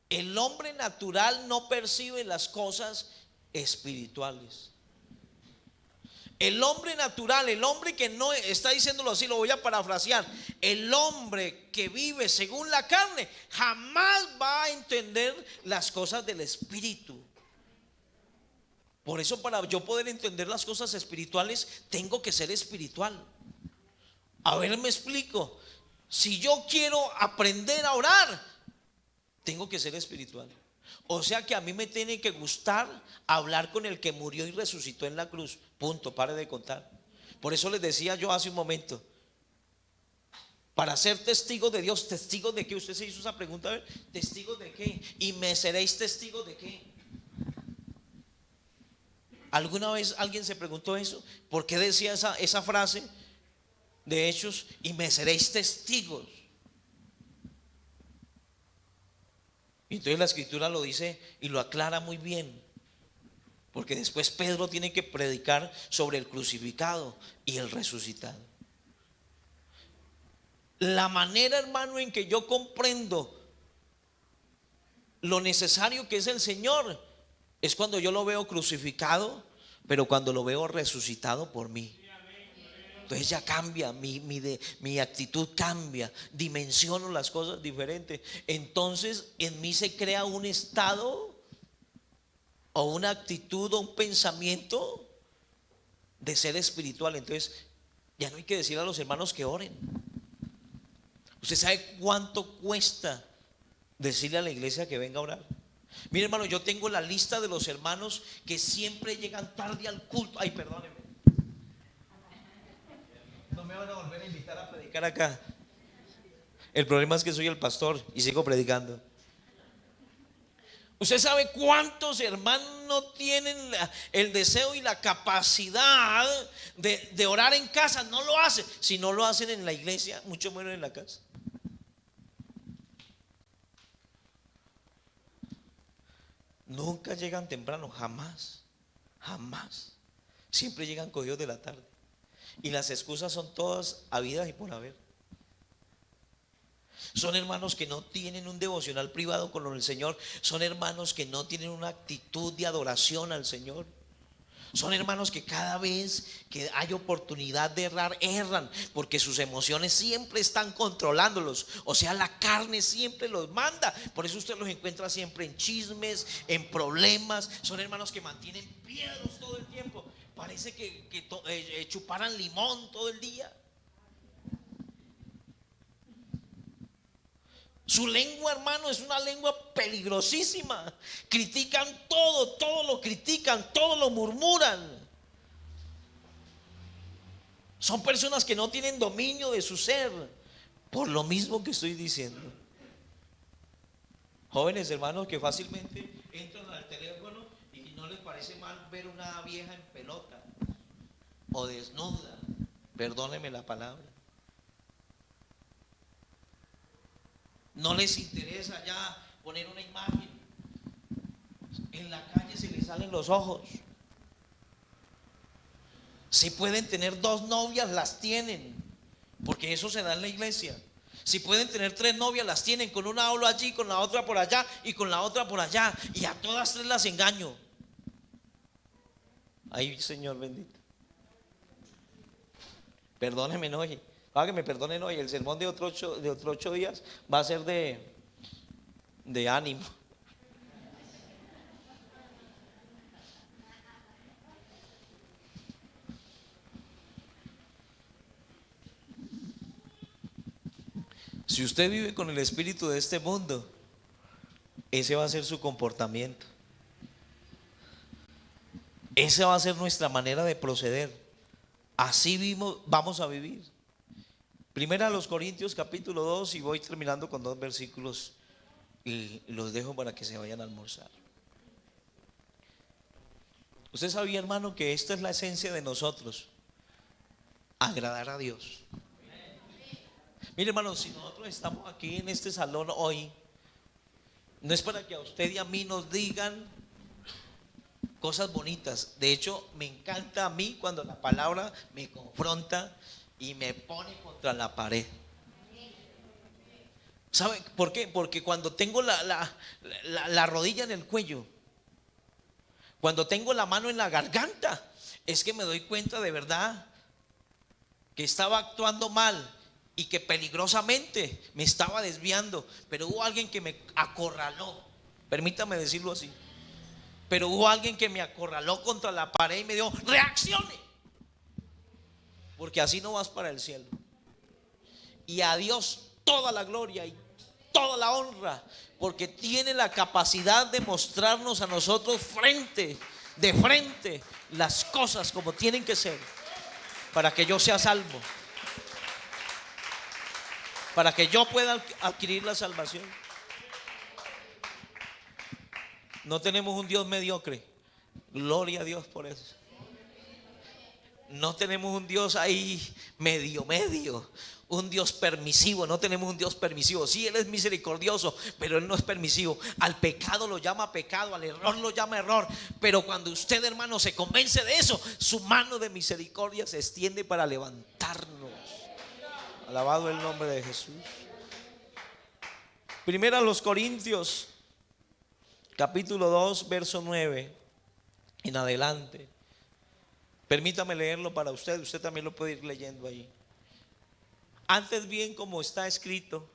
el hombre natural no percibe las cosas espirituales. El hombre natural, el hombre que no está diciéndolo así, lo voy a parafrasear. El hombre que vive según la carne jamás va a entender las cosas del espíritu. Por eso, para yo poder entender las cosas espirituales, tengo que ser espiritual. A ver, me explico. Si yo quiero aprender a orar, tengo que ser espiritual. O sea que a mí me tiene que gustar hablar con el que murió y resucitó en la cruz. Punto, pare de contar. Por eso les decía yo hace un momento, para ser testigos de Dios, testigos de qué. Usted se hizo esa pregunta, a ver, testigos de qué. Y me seréis testigos de qué. ¿Alguna vez alguien se preguntó eso? ¿Por qué decía esa frase de Hechos? Y me seréis testigos. Entonces la escritura lo dice y lo aclara muy bien, porque después Pedro tiene que predicar sobre el crucificado y el resucitado. La manera, hermano, en que yo comprendo lo necesario que es el Señor es cuando yo lo veo crucificado, pero cuando lo veo resucitado por mí. Entonces ya cambia, mi actitud cambia, dimensiono las cosas diferentes. Entonces en mí se crea un estado o una actitud o un pensamiento de ser espiritual. Entonces ya no hay que decir a los hermanos que oren. ¿Usted sabe cuánto cuesta decirle a la iglesia que venga a orar? Mire, hermano, yo tengo la lista de los hermanos que siempre llegan tarde al culto. Ay, perdónenme, no me van a volver a invitar a predicar acá. El problema es que soy el pastor y sigo predicando. ¿Usted sabe cuántos hermanos no tienen el deseo y la capacidad de orar en casa? No lo hacen. Si no lo hacen en la iglesia, mucho menos en la casa. Nunca llegan temprano, jamás, jamás. Siempre llegan cogidos de la tarde. Y las excusas son todas habidas y por haber. Son hermanos que no tienen un devocional privado con el Señor. Son hermanos que no tienen una actitud de adoración al Señor. Son hermanos que cada vez que hay oportunidad de errar, erran, porque sus emociones siempre están controlándolos. O sea, la carne siempre los manda. Por eso usted los encuentra siempre en chismes, en problemas. Son hermanos que mantienen piedros todo el tiempo. Parece que chuparan limón todo el día. Su lengua, hermano, es una lengua peligrosísima. Critican todo, todo lo critican, todo lo murmuran. Son personas que no tienen dominio de su ser, por lo mismo que estoy diciendo. Jóvenes hermanos que fácilmente entran al teléfono y no les parece mal ver una vieja en pelota o desnuda, perdóneme la palabra. No les interesa ya poner una imagen. En la calle se les salen los ojos. Si pueden tener 2 novias, las tienen, porque eso se da en la iglesia. Si pueden tener 3 novias, las tienen. Con una hablo allí, con la otra por allá y con la otra por allá. Y a todas 3 las engaño. Ay, Señor bendito. Perdónenme hoy. Para que me perdonen hoy. El sermón de otros 8 días va a ser de ánimo. Si usted vive con el espíritu de este mundo, ese va a ser su comportamiento. Esa va a ser nuestra manera de proceder. Así vamos a vivir. Primera a los Corintios capítulo 2, y voy terminando con 2 versículos y los dejo para que se vayan a almorzar. Usted sabía, hermano, que esta es la esencia de nosotros: agradar a Dios. Mire, hermano, si nosotros estamos aquí en este salón hoy, no es para que a usted y a mí nos digan cosas bonitas. De hecho, me encanta a mí cuando la palabra me confronta y me pone contra la pared. ¿Sabe por qué? Porque cuando tengo la rodilla en el cuello, cuando tengo la mano en la garganta, es que me doy cuenta de verdad que estaba actuando mal y que peligrosamente me estaba desviando. Pero hubo alguien que me acorraló, permítame decirlo así. Pero hubo alguien que me acorraló contra la pared y me dijo: reaccione, porque así no vas para el cielo. Y a Dios toda la gloria y toda la honra, porque tiene la capacidad de mostrarnos a nosotros de frente las cosas como tienen que ser, para que yo sea salvo, para que yo pueda adquirir la salvación. No tenemos un Dios mediocre. Gloria a Dios por eso. No tenemos un Dios ahí medio. Un Dios permisivo. No tenemos un Dios permisivo. Sí, Él es misericordioso, pero Él no es permisivo. Al pecado lo llama pecado, al error lo llama error. Pero cuando usted, hermano, se convence de eso, su mano de misericordia se extiende para levantarnos. Alabado el nombre de Jesús. Primera a los Corintios capítulo 2, verso 9 en adelante. Permítame leerlo para usted. Usted también lo puede ir leyendo ahí. Antes bien, como está escrito: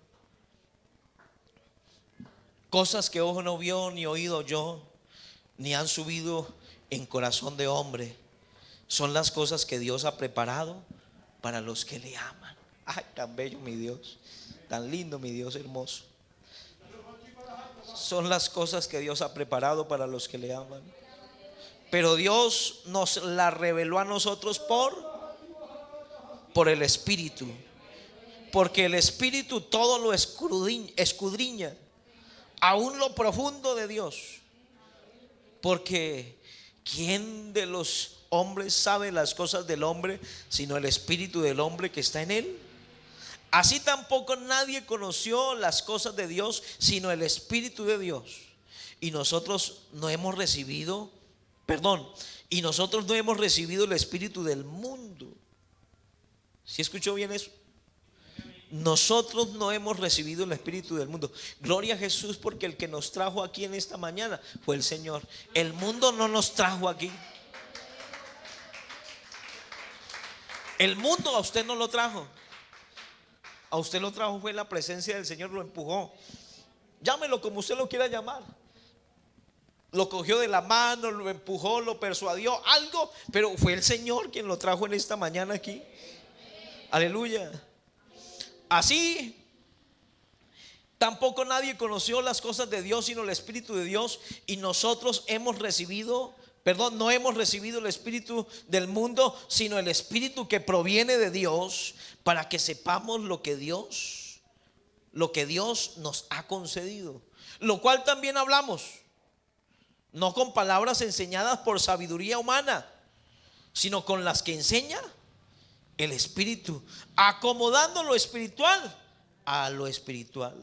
cosas que ojo no vio, ni oído oyó, ni han subido en corazón de hombre, son las cosas que Dios ha preparado para los que le aman. Ay, tan bello mi Dios, tan lindo mi Dios hermoso. Son las cosas que Dios ha preparado para los que le aman. Pero Dios nos la reveló a nosotros por el Espíritu. Porque el Espíritu todo lo escudriña, aún lo profundo de Dios. Porque ¿quién de los hombres sabe las cosas del hombre sino el Espíritu del hombre que está en él? Así tampoco nadie conoció las cosas de Dios sino el Espíritu de Dios. Y nosotros no hemos recibido, y nosotros no hemos recibido el Espíritu del mundo. ¿Sí escuchó bien eso? Nosotros no hemos recibido el Espíritu del mundo. Gloria a Jesús, porque el que nos trajo aquí en esta mañana fue el Señor. El mundo no nos trajo aquí. El mundo a usted no lo trajo. A usted lo trajo fue la presencia del Señor, lo empujó. Llámelo como usted lo quiera llamar. Lo cogió de la mano, lo empujó, lo persuadió, algo, pero fue el Señor quien lo trajo en esta mañana aquí. Aleluya. Así tampoco nadie conoció las cosas de Dios sino el Espíritu de Dios. Y nosotros no hemos recibido el Espíritu del mundo sino el Espíritu que proviene de Dios, para que sepamos lo que Dios nos ha concedido. Lo cual también hablamos, no con palabras enseñadas por sabiduría humana, sino con las que enseña el Espíritu, acomodando lo espiritual a lo espiritual.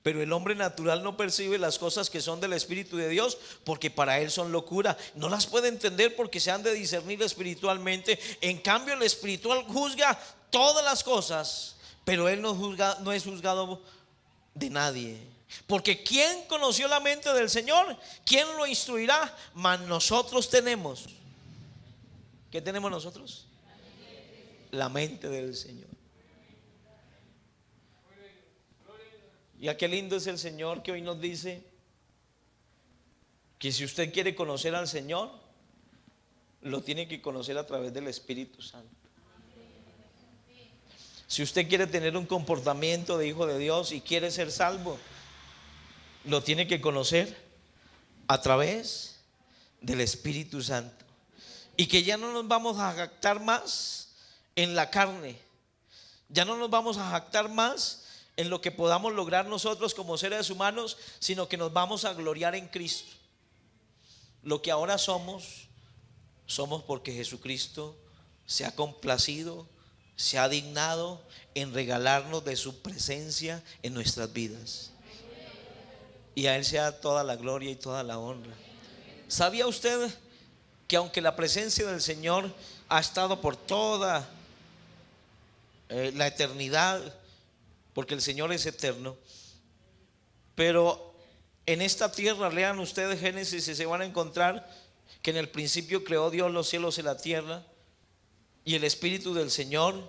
Pero el hombre natural no percibe las cosas que son del Espíritu de Dios, porque para él son locura. No las puede entender porque se han de discernir espiritualmente. En cambio el espiritual juzga todas las cosas, pero él no es juzgado de nadie. Porque ¿quién conoció la mente del Señor? ¿Quién lo instruirá? Mas nosotros tenemos. ¿Qué tenemos nosotros? La mente del Señor. Y qué lindo es el Señor que hoy nos dice que si usted quiere conocer al Señor, lo tiene que conocer a través del Espíritu Santo. Si usted quiere tener un comportamiento de hijo de Dios y quiere ser salvo, lo tiene que conocer a través del Espíritu Santo. Y que ya no nos vamos a jactar más en la carne. Ya no nos vamos a jactar más en lo que podamos lograr nosotros como seres humanos, sino que nos vamos a gloriar en Cristo. Lo que ahora somos porque Jesucristo se ha complacido, se ha dignado en regalarnos de su presencia en nuestras vidas. Y a Él sea toda la gloria y toda la honra. ¿Sabía usted que aunque la presencia del Señor ha estado por toda la eternidad, porque el Señor es eterno, pero en esta tierra, lean ustedes Génesis y se van a encontrar que en el principio creó Dios los cielos y la tierra, y el Espíritu del Señor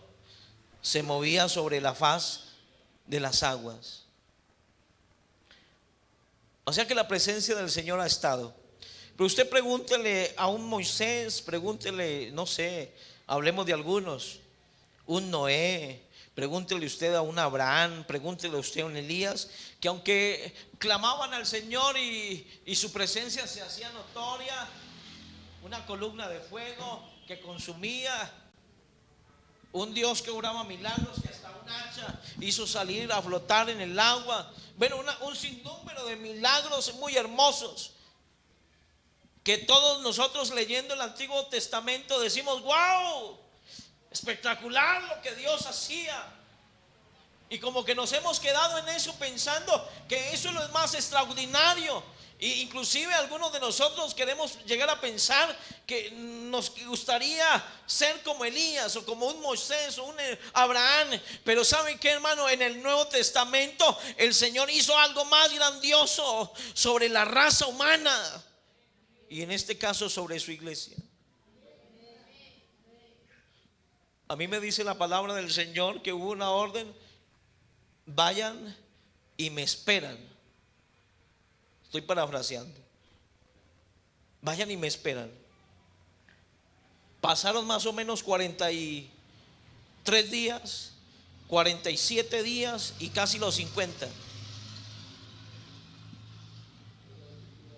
se movía sobre la faz de las aguas? O sea que la presencia del Señor ha estado. Pero usted pregúntele a un Moisés, pregúntele, no sé, hablemos de algunos, un Noé, pregúntele usted a un Abraham, pregúntele usted a un Elías, que aunque clamaban al Señor y su presencia se hacía notoria, una columna de fuego que consumía, un Dios que obraba milagros, que hasta un hacha hizo salir a flotar en el agua. Bueno, un sinnúmero de milagros muy hermosos, que todos nosotros leyendo el Antiguo Testamento decimos: wow, espectacular lo que Dios hacía. Y como que nos hemos quedado en eso, pensando que eso es lo más extraordinario. E inclusive algunos de nosotros queremos llegar a pensar que nos gustaría ser como Elías o como un Moisés o un Abraham. Pero ¿saben qué, hermano? En el Nuevo Testamento el Señor hizo algo más grandioso sobre la raza humana, y en este caso sobre su iglesia. A mí me dice la palabra del Señor que hubo una orden: vayan y me esperan. Estoy parafraseando. Vayan y me esperan. Pasaron más o menos 43 días, 47 días y casi los 50.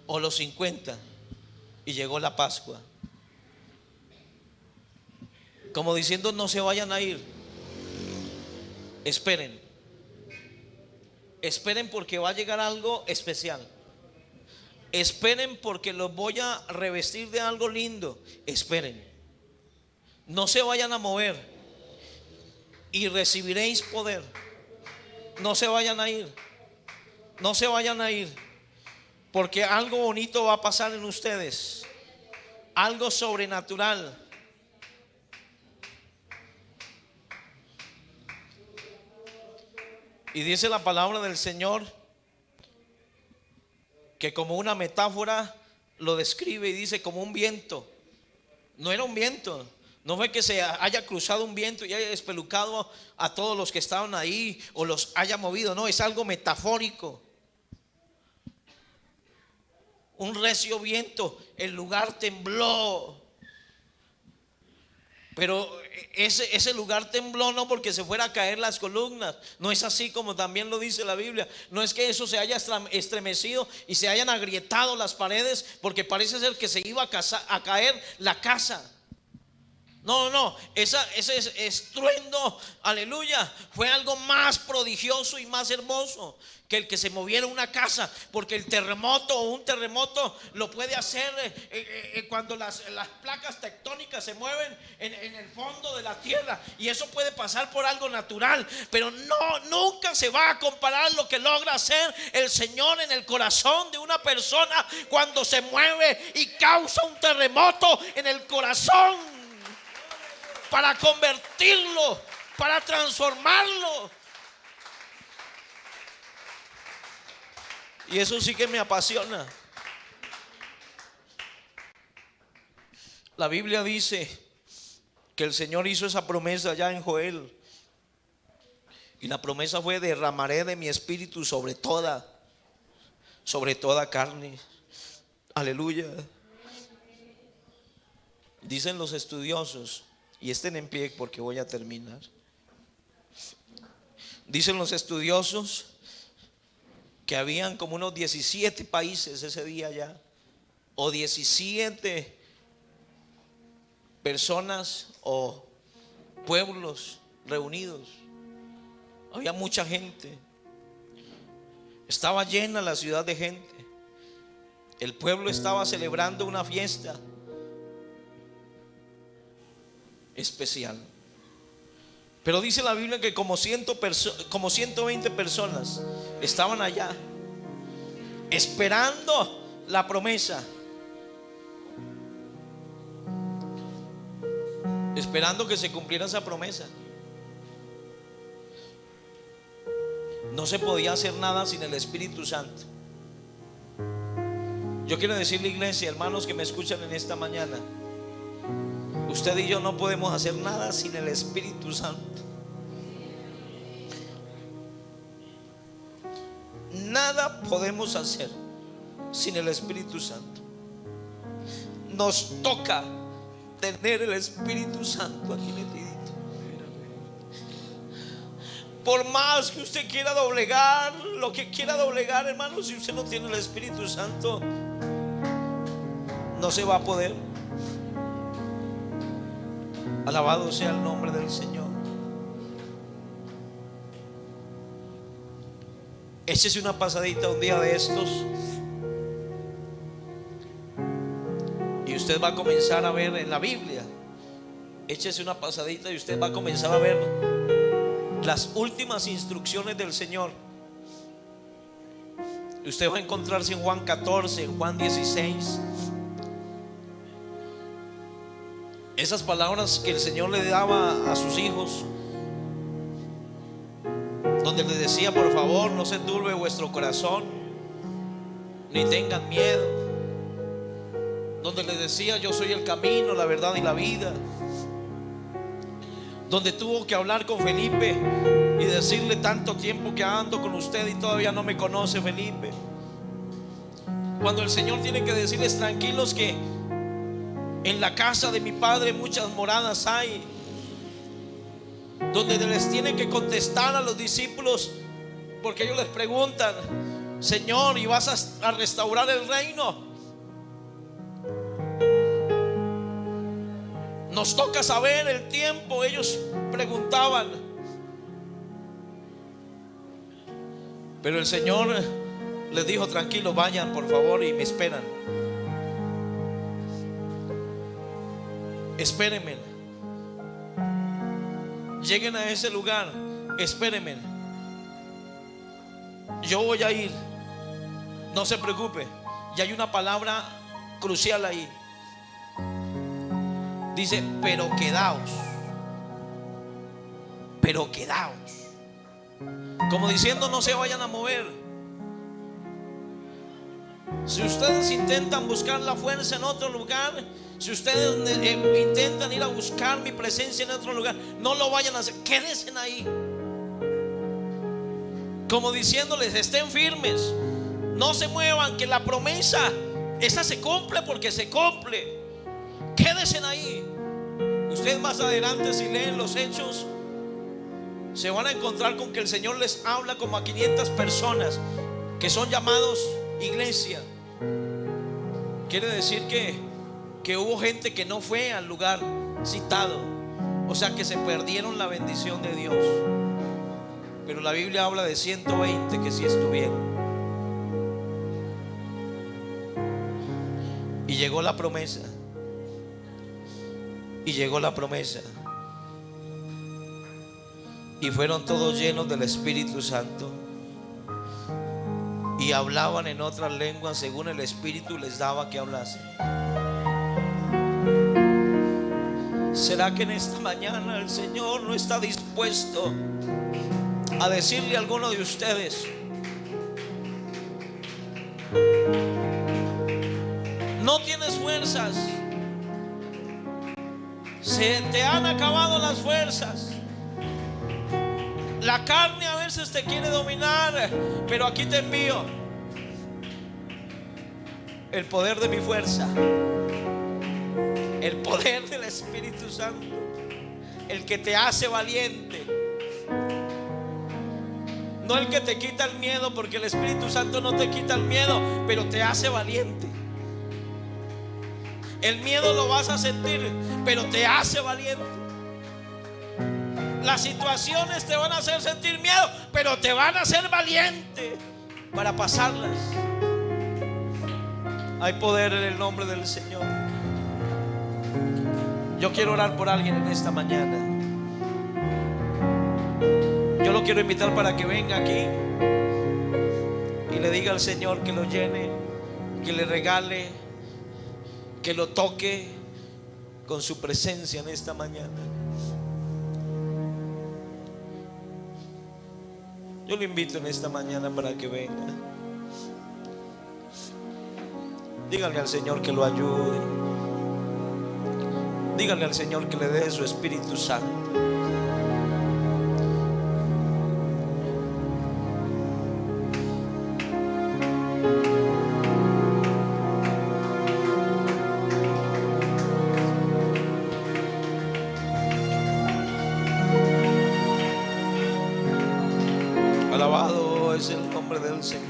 O los 50. Y llegó la Pascua. Como diciendo, no se vayan a ir. Esperen. Esperen porque va a llegar algo especial. Esperen porque los voy a revestir de algo lindo. Esperen. No se vayan a mover y recibiréis poder. No se vayan a ir. No se vayan a ir. Porque algo bonito va a pasar en ustedes. Algo sobrenatural. Y dice la palabra del Señor que como una metáfora lo describe y dice como un viento. No era un viento. No fue que se haya cruzado un viento y haya espelucado a todos los que estaban ahí o los haya movido. No, es algo metafórico. Un recio viento, el lugar tembló. Pero ese lugar tembló no porque se fuera a caer las columnas. No es así como también lo dice la Biblia. No es que eso se haya estremecido y se hayan agrietado las paredes, porque parece ser que se iba a caer la casa. No, ese estruendo, aleluya, fue algo más prodigioso y más hermoso que el que se moviera una casa. Porque el terremoto o un terremoto lo puede hacer cuando las placas tectónicas se mueven en el fondo de la tierra, y eso puede pasar por algo natural. Pero nunca se va a comparar lo que logra hacer el Señor en el corazón de una persona cuando se mueve y causa un terremoto en el corazón, para convertirlo, para transformarlo. Y eso sí que me apasiona. La Biblia dice que el Señor hizo esa promesa ya en Joel. Y la promesa fue: derramaré de mi espíritu sobre toda carne. Aleluya. Dicen los estudiosos, y estén en pie porque voy a terminar. Dicen los estudiosos que habían como unos 17 países ese día ya, o 17 personas o pueblos reunidos. Había mucha gente. Estaba llena la ciudad de gente. El pueblo estaba celebrando una fiesta especial. Pero dice la Biblia que como 120 personas estaban allá esperando la promesa, esperando que se cumpliera esa promesa. No se podía hacer nada sin el Espíritu Santo. Yo quiero decirle, iglesia, hermanos que me escuchan en esta mañana, usted y yo no podemos hacer nada sin el Espíritu Santo. Nada podemos hacer sin el Espíritu Santo. Nos toca tener el Espíritu Santo aquí metidito. Por más que usted quiera doblegar lo que quiera doblegar, hermano, si usted no tiene el Espíritu Santo, no se va a poder. Alabado sea el nombre del Señor. Échese una pasadita un día de estos y usted va a comenzar a ver en la Biblia. Échese una pasadita y usted va a comenzar a ver las últimas instrucciones del Señor. Usted va a encontrarse en Juan 14, en Juan 16, esas palabras que el Señor le daba a sus hijos, donde les decía: por favor, no se turbe vuestro corazón, ni tengan miedo. Donde les decía: yo soy el camino, la verdad y la vida. Donde tuvo que hablar con Felipe y decirle: tanto tiempo que ando con usted y todavía no me conoce, Felipe. Cuando el Señor tiene que decirles: tranquilos, que En la casa de mi Padre muchas moradas hay, donde les tienen que contestar a los discípulos, porque ellos les preguntan: Señor, ¿y vas a restaurar el reino? Nos toca saber el tiempo, ellos preguntaban. Pero el Señor les dijo: tranquilos, vayan por favor y me esperan. Espérenme. Lleguen a ese lugar, espérenme. Yo voy a ir. No se preocupe. Y hay una palabra crucial ahí. Dice: pero quedaos. Pero quedaos. Como diciendo: no se vayan a mover. Si ustedes intentan buscar la fuerza en otro lugar, si ustedes intentan ir a buscar mi presencia en otro lugar, no lo vayan a hacer. Quédense ahí. Como diciéndoles: estén firmes, no se muevan, que la promesa esa se cumple porque se cumple. Quédense ahí. Ustedes más adelante, si leen los Hechos, se van a encontrar con que el Señor les habla como a 500 personas que son llamados iglesia. Quiere decir que hubo gente que no fue al lugar citado, o sea que se perdieron la bendición de Dios. Pero la Biblia habla de 120 que sí estuvieron. Y llegó la promesa. Y llegó la promesa. Y fueron todos llenos del Espíritu Santo. Y hablaban en otras lenguas según el Espíritu les daba que hablasen. ¿Será que en esta mañana el Señor no está dispuesto a decirle a alguno de ustedes: no tienes fuerzas, se te han acabado las fuerzas, la carne a veces te quiere dominar, pero aquí te envío el poder de mi fuerza, el poder del Espíritu Santo, el que te hace valiente, no el que te quita el miedo, porque el Espíritu Santo no te quita el miedo, pero te hace valiente. El miedo lo vas a sentir, pero te hace valiente. Las situaciones te van a hacer sentir miedo, pero te van a hacer valiente para pasarlas. Hay poder en el nombre del Señor. Yo quiero orar por alguien en esta mañana. Yo lo quiero invitar para que venga aquí y le diga al Señor que lo llene, que le regale, que lo toque con su presencia en esta mañana. Yo lo invito en esta mañana para que venga. Díganle al Señor que lo ayude. Díganle al Señor que le dé su Espíritu Santo. Alabado es el nombre del Señor.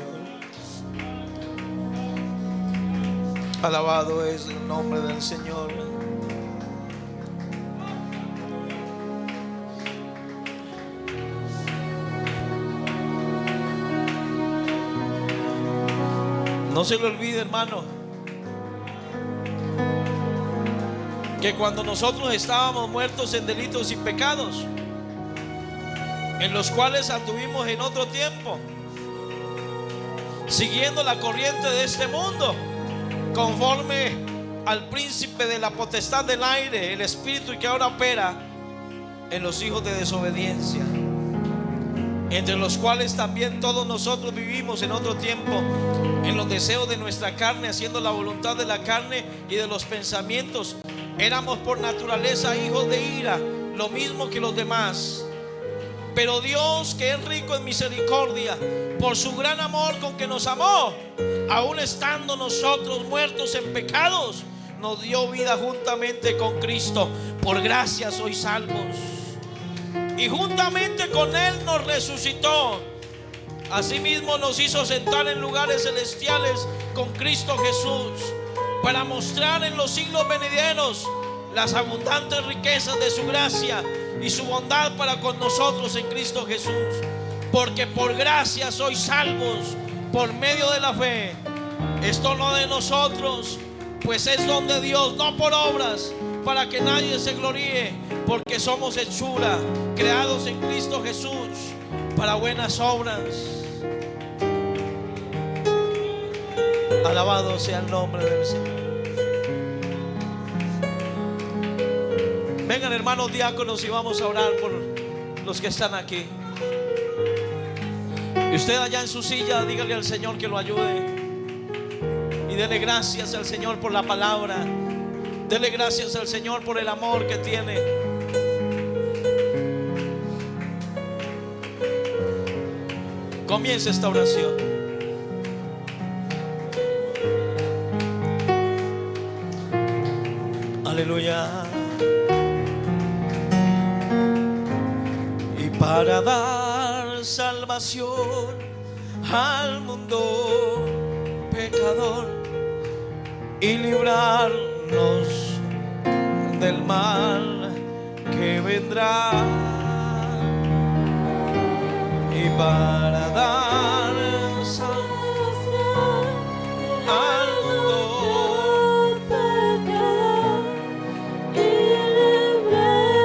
Alabado es el nombre del Señor. No se le olvide, hermano, que cuando nosotros estábamos muertos en delitos y pecados, en los cuales anduvimos en otro tiempo, siguiendo la corriente de este mundo, conforme al príncipe de la potestad del aire, el espíritu que ahora opera en los hijos de desobediencia, entre los cuales también todos nosotros vivimos en otro tiempo, en los deseos de nuestra carne, haciendo la voluntad de la carne y de los pensamientos. Éramos por naturaleza hijos de ira, lo mismo que los demás. Pero Dios, que es rico en misericordia, por su gran amor con que nos amó, aun estando nosotros muertos en pecados, nos dio vida juntamente con Cristo. Por gracia sois salvos. Y juntamente con Él nos resucitó. Asimismo nos hizo sentar en lugares celestiales con Cristo Jesús, para mostrar en los siglos venideros las abundantes riquezas de su gracia y su bondad para con nosotros en Cristo Jesús. Porque por gracia sois salvos por medio de la fe. Esto no de nosotros, pues es don de Dios, no por obras, para que nadie se gloríe, porque somos hechura, creados en Cristo Jesús para buenas obras. Alabado sea el nombre del Señor. Vengan, hermanos diáconos, y vamos a orar por los que están aquí. Y usted allá en su silla, dígale al Señor que lo ayude. Y dele gracias al Señor por la palabra. Dele gracias al Señor por el amor que tiene. Comienza esta oración. Aleluya. Y para dar salvación al mundo pecador y librarnos del mal que vendrá, y para dar salvación al mundo pecador y librarnos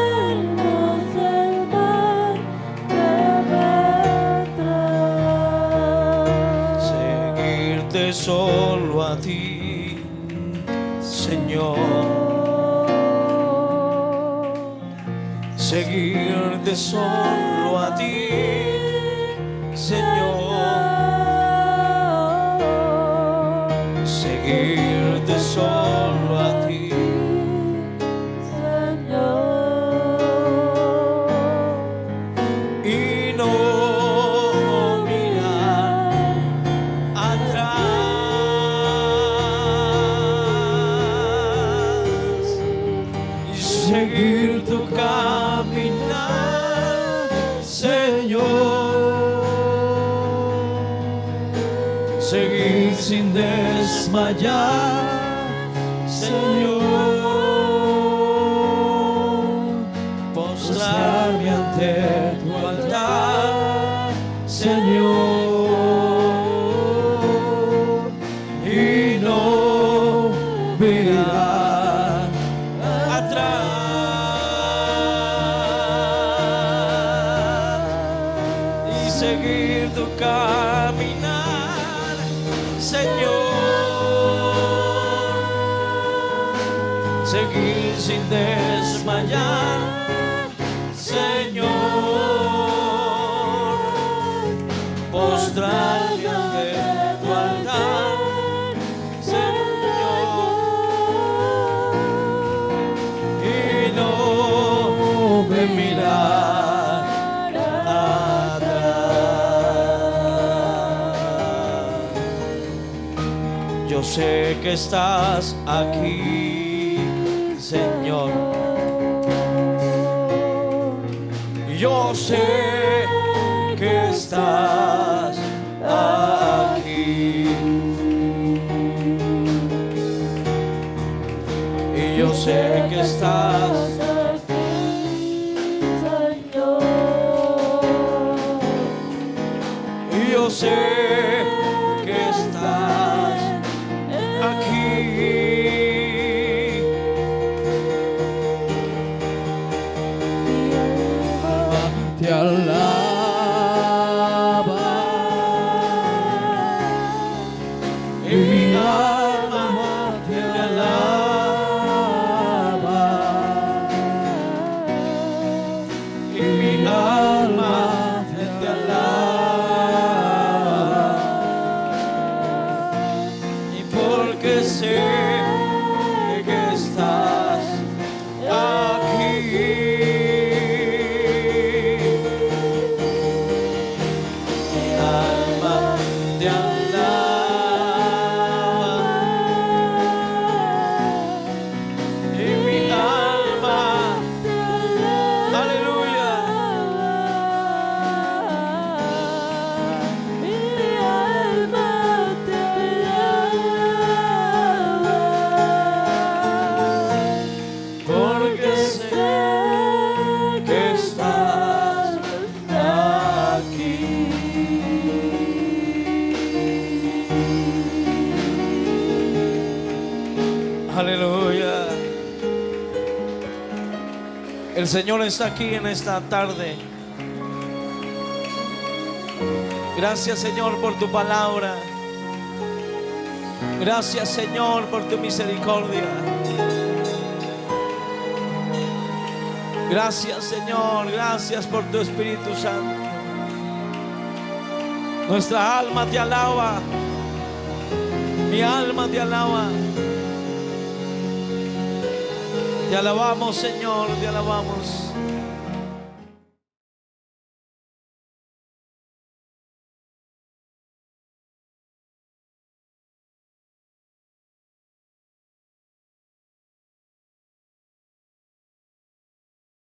del mal que vendrá. Seguirte solo a ti, Señor. Seguirte solo a ti, Señor. Seguirte solo a ti, Señor. y no mirar atrás, y seguir tu caminar, Señor. Seguir sin desmayar, Señor. Postrarme ante tu altar, Señor, y no mirar atrás, y seguir tu caminar, Señor. Seguir sin desmayar, Señor. Postrarme ante tu altar, Señor, y no me mirar atrás. Yo sé que estás aquí, Señor. Yo sé que estás aquí, y yo sé que estás Señor. y yo sé que estás aquí. Te alaba y mi alma te alaba, y mi alma te alaba, y porque sé que estás aquí. Aleluya. El Señor está aquí en esta tarde. Gracias, Señor, por tu palabra. Gracias, Señor, por tu misericordia. Gracias, Señor. Gracias por tu Espíritu Santo. Nuestra alma te alaba. Mi alma te alaba. Te alabamos, Señor, te alabamos.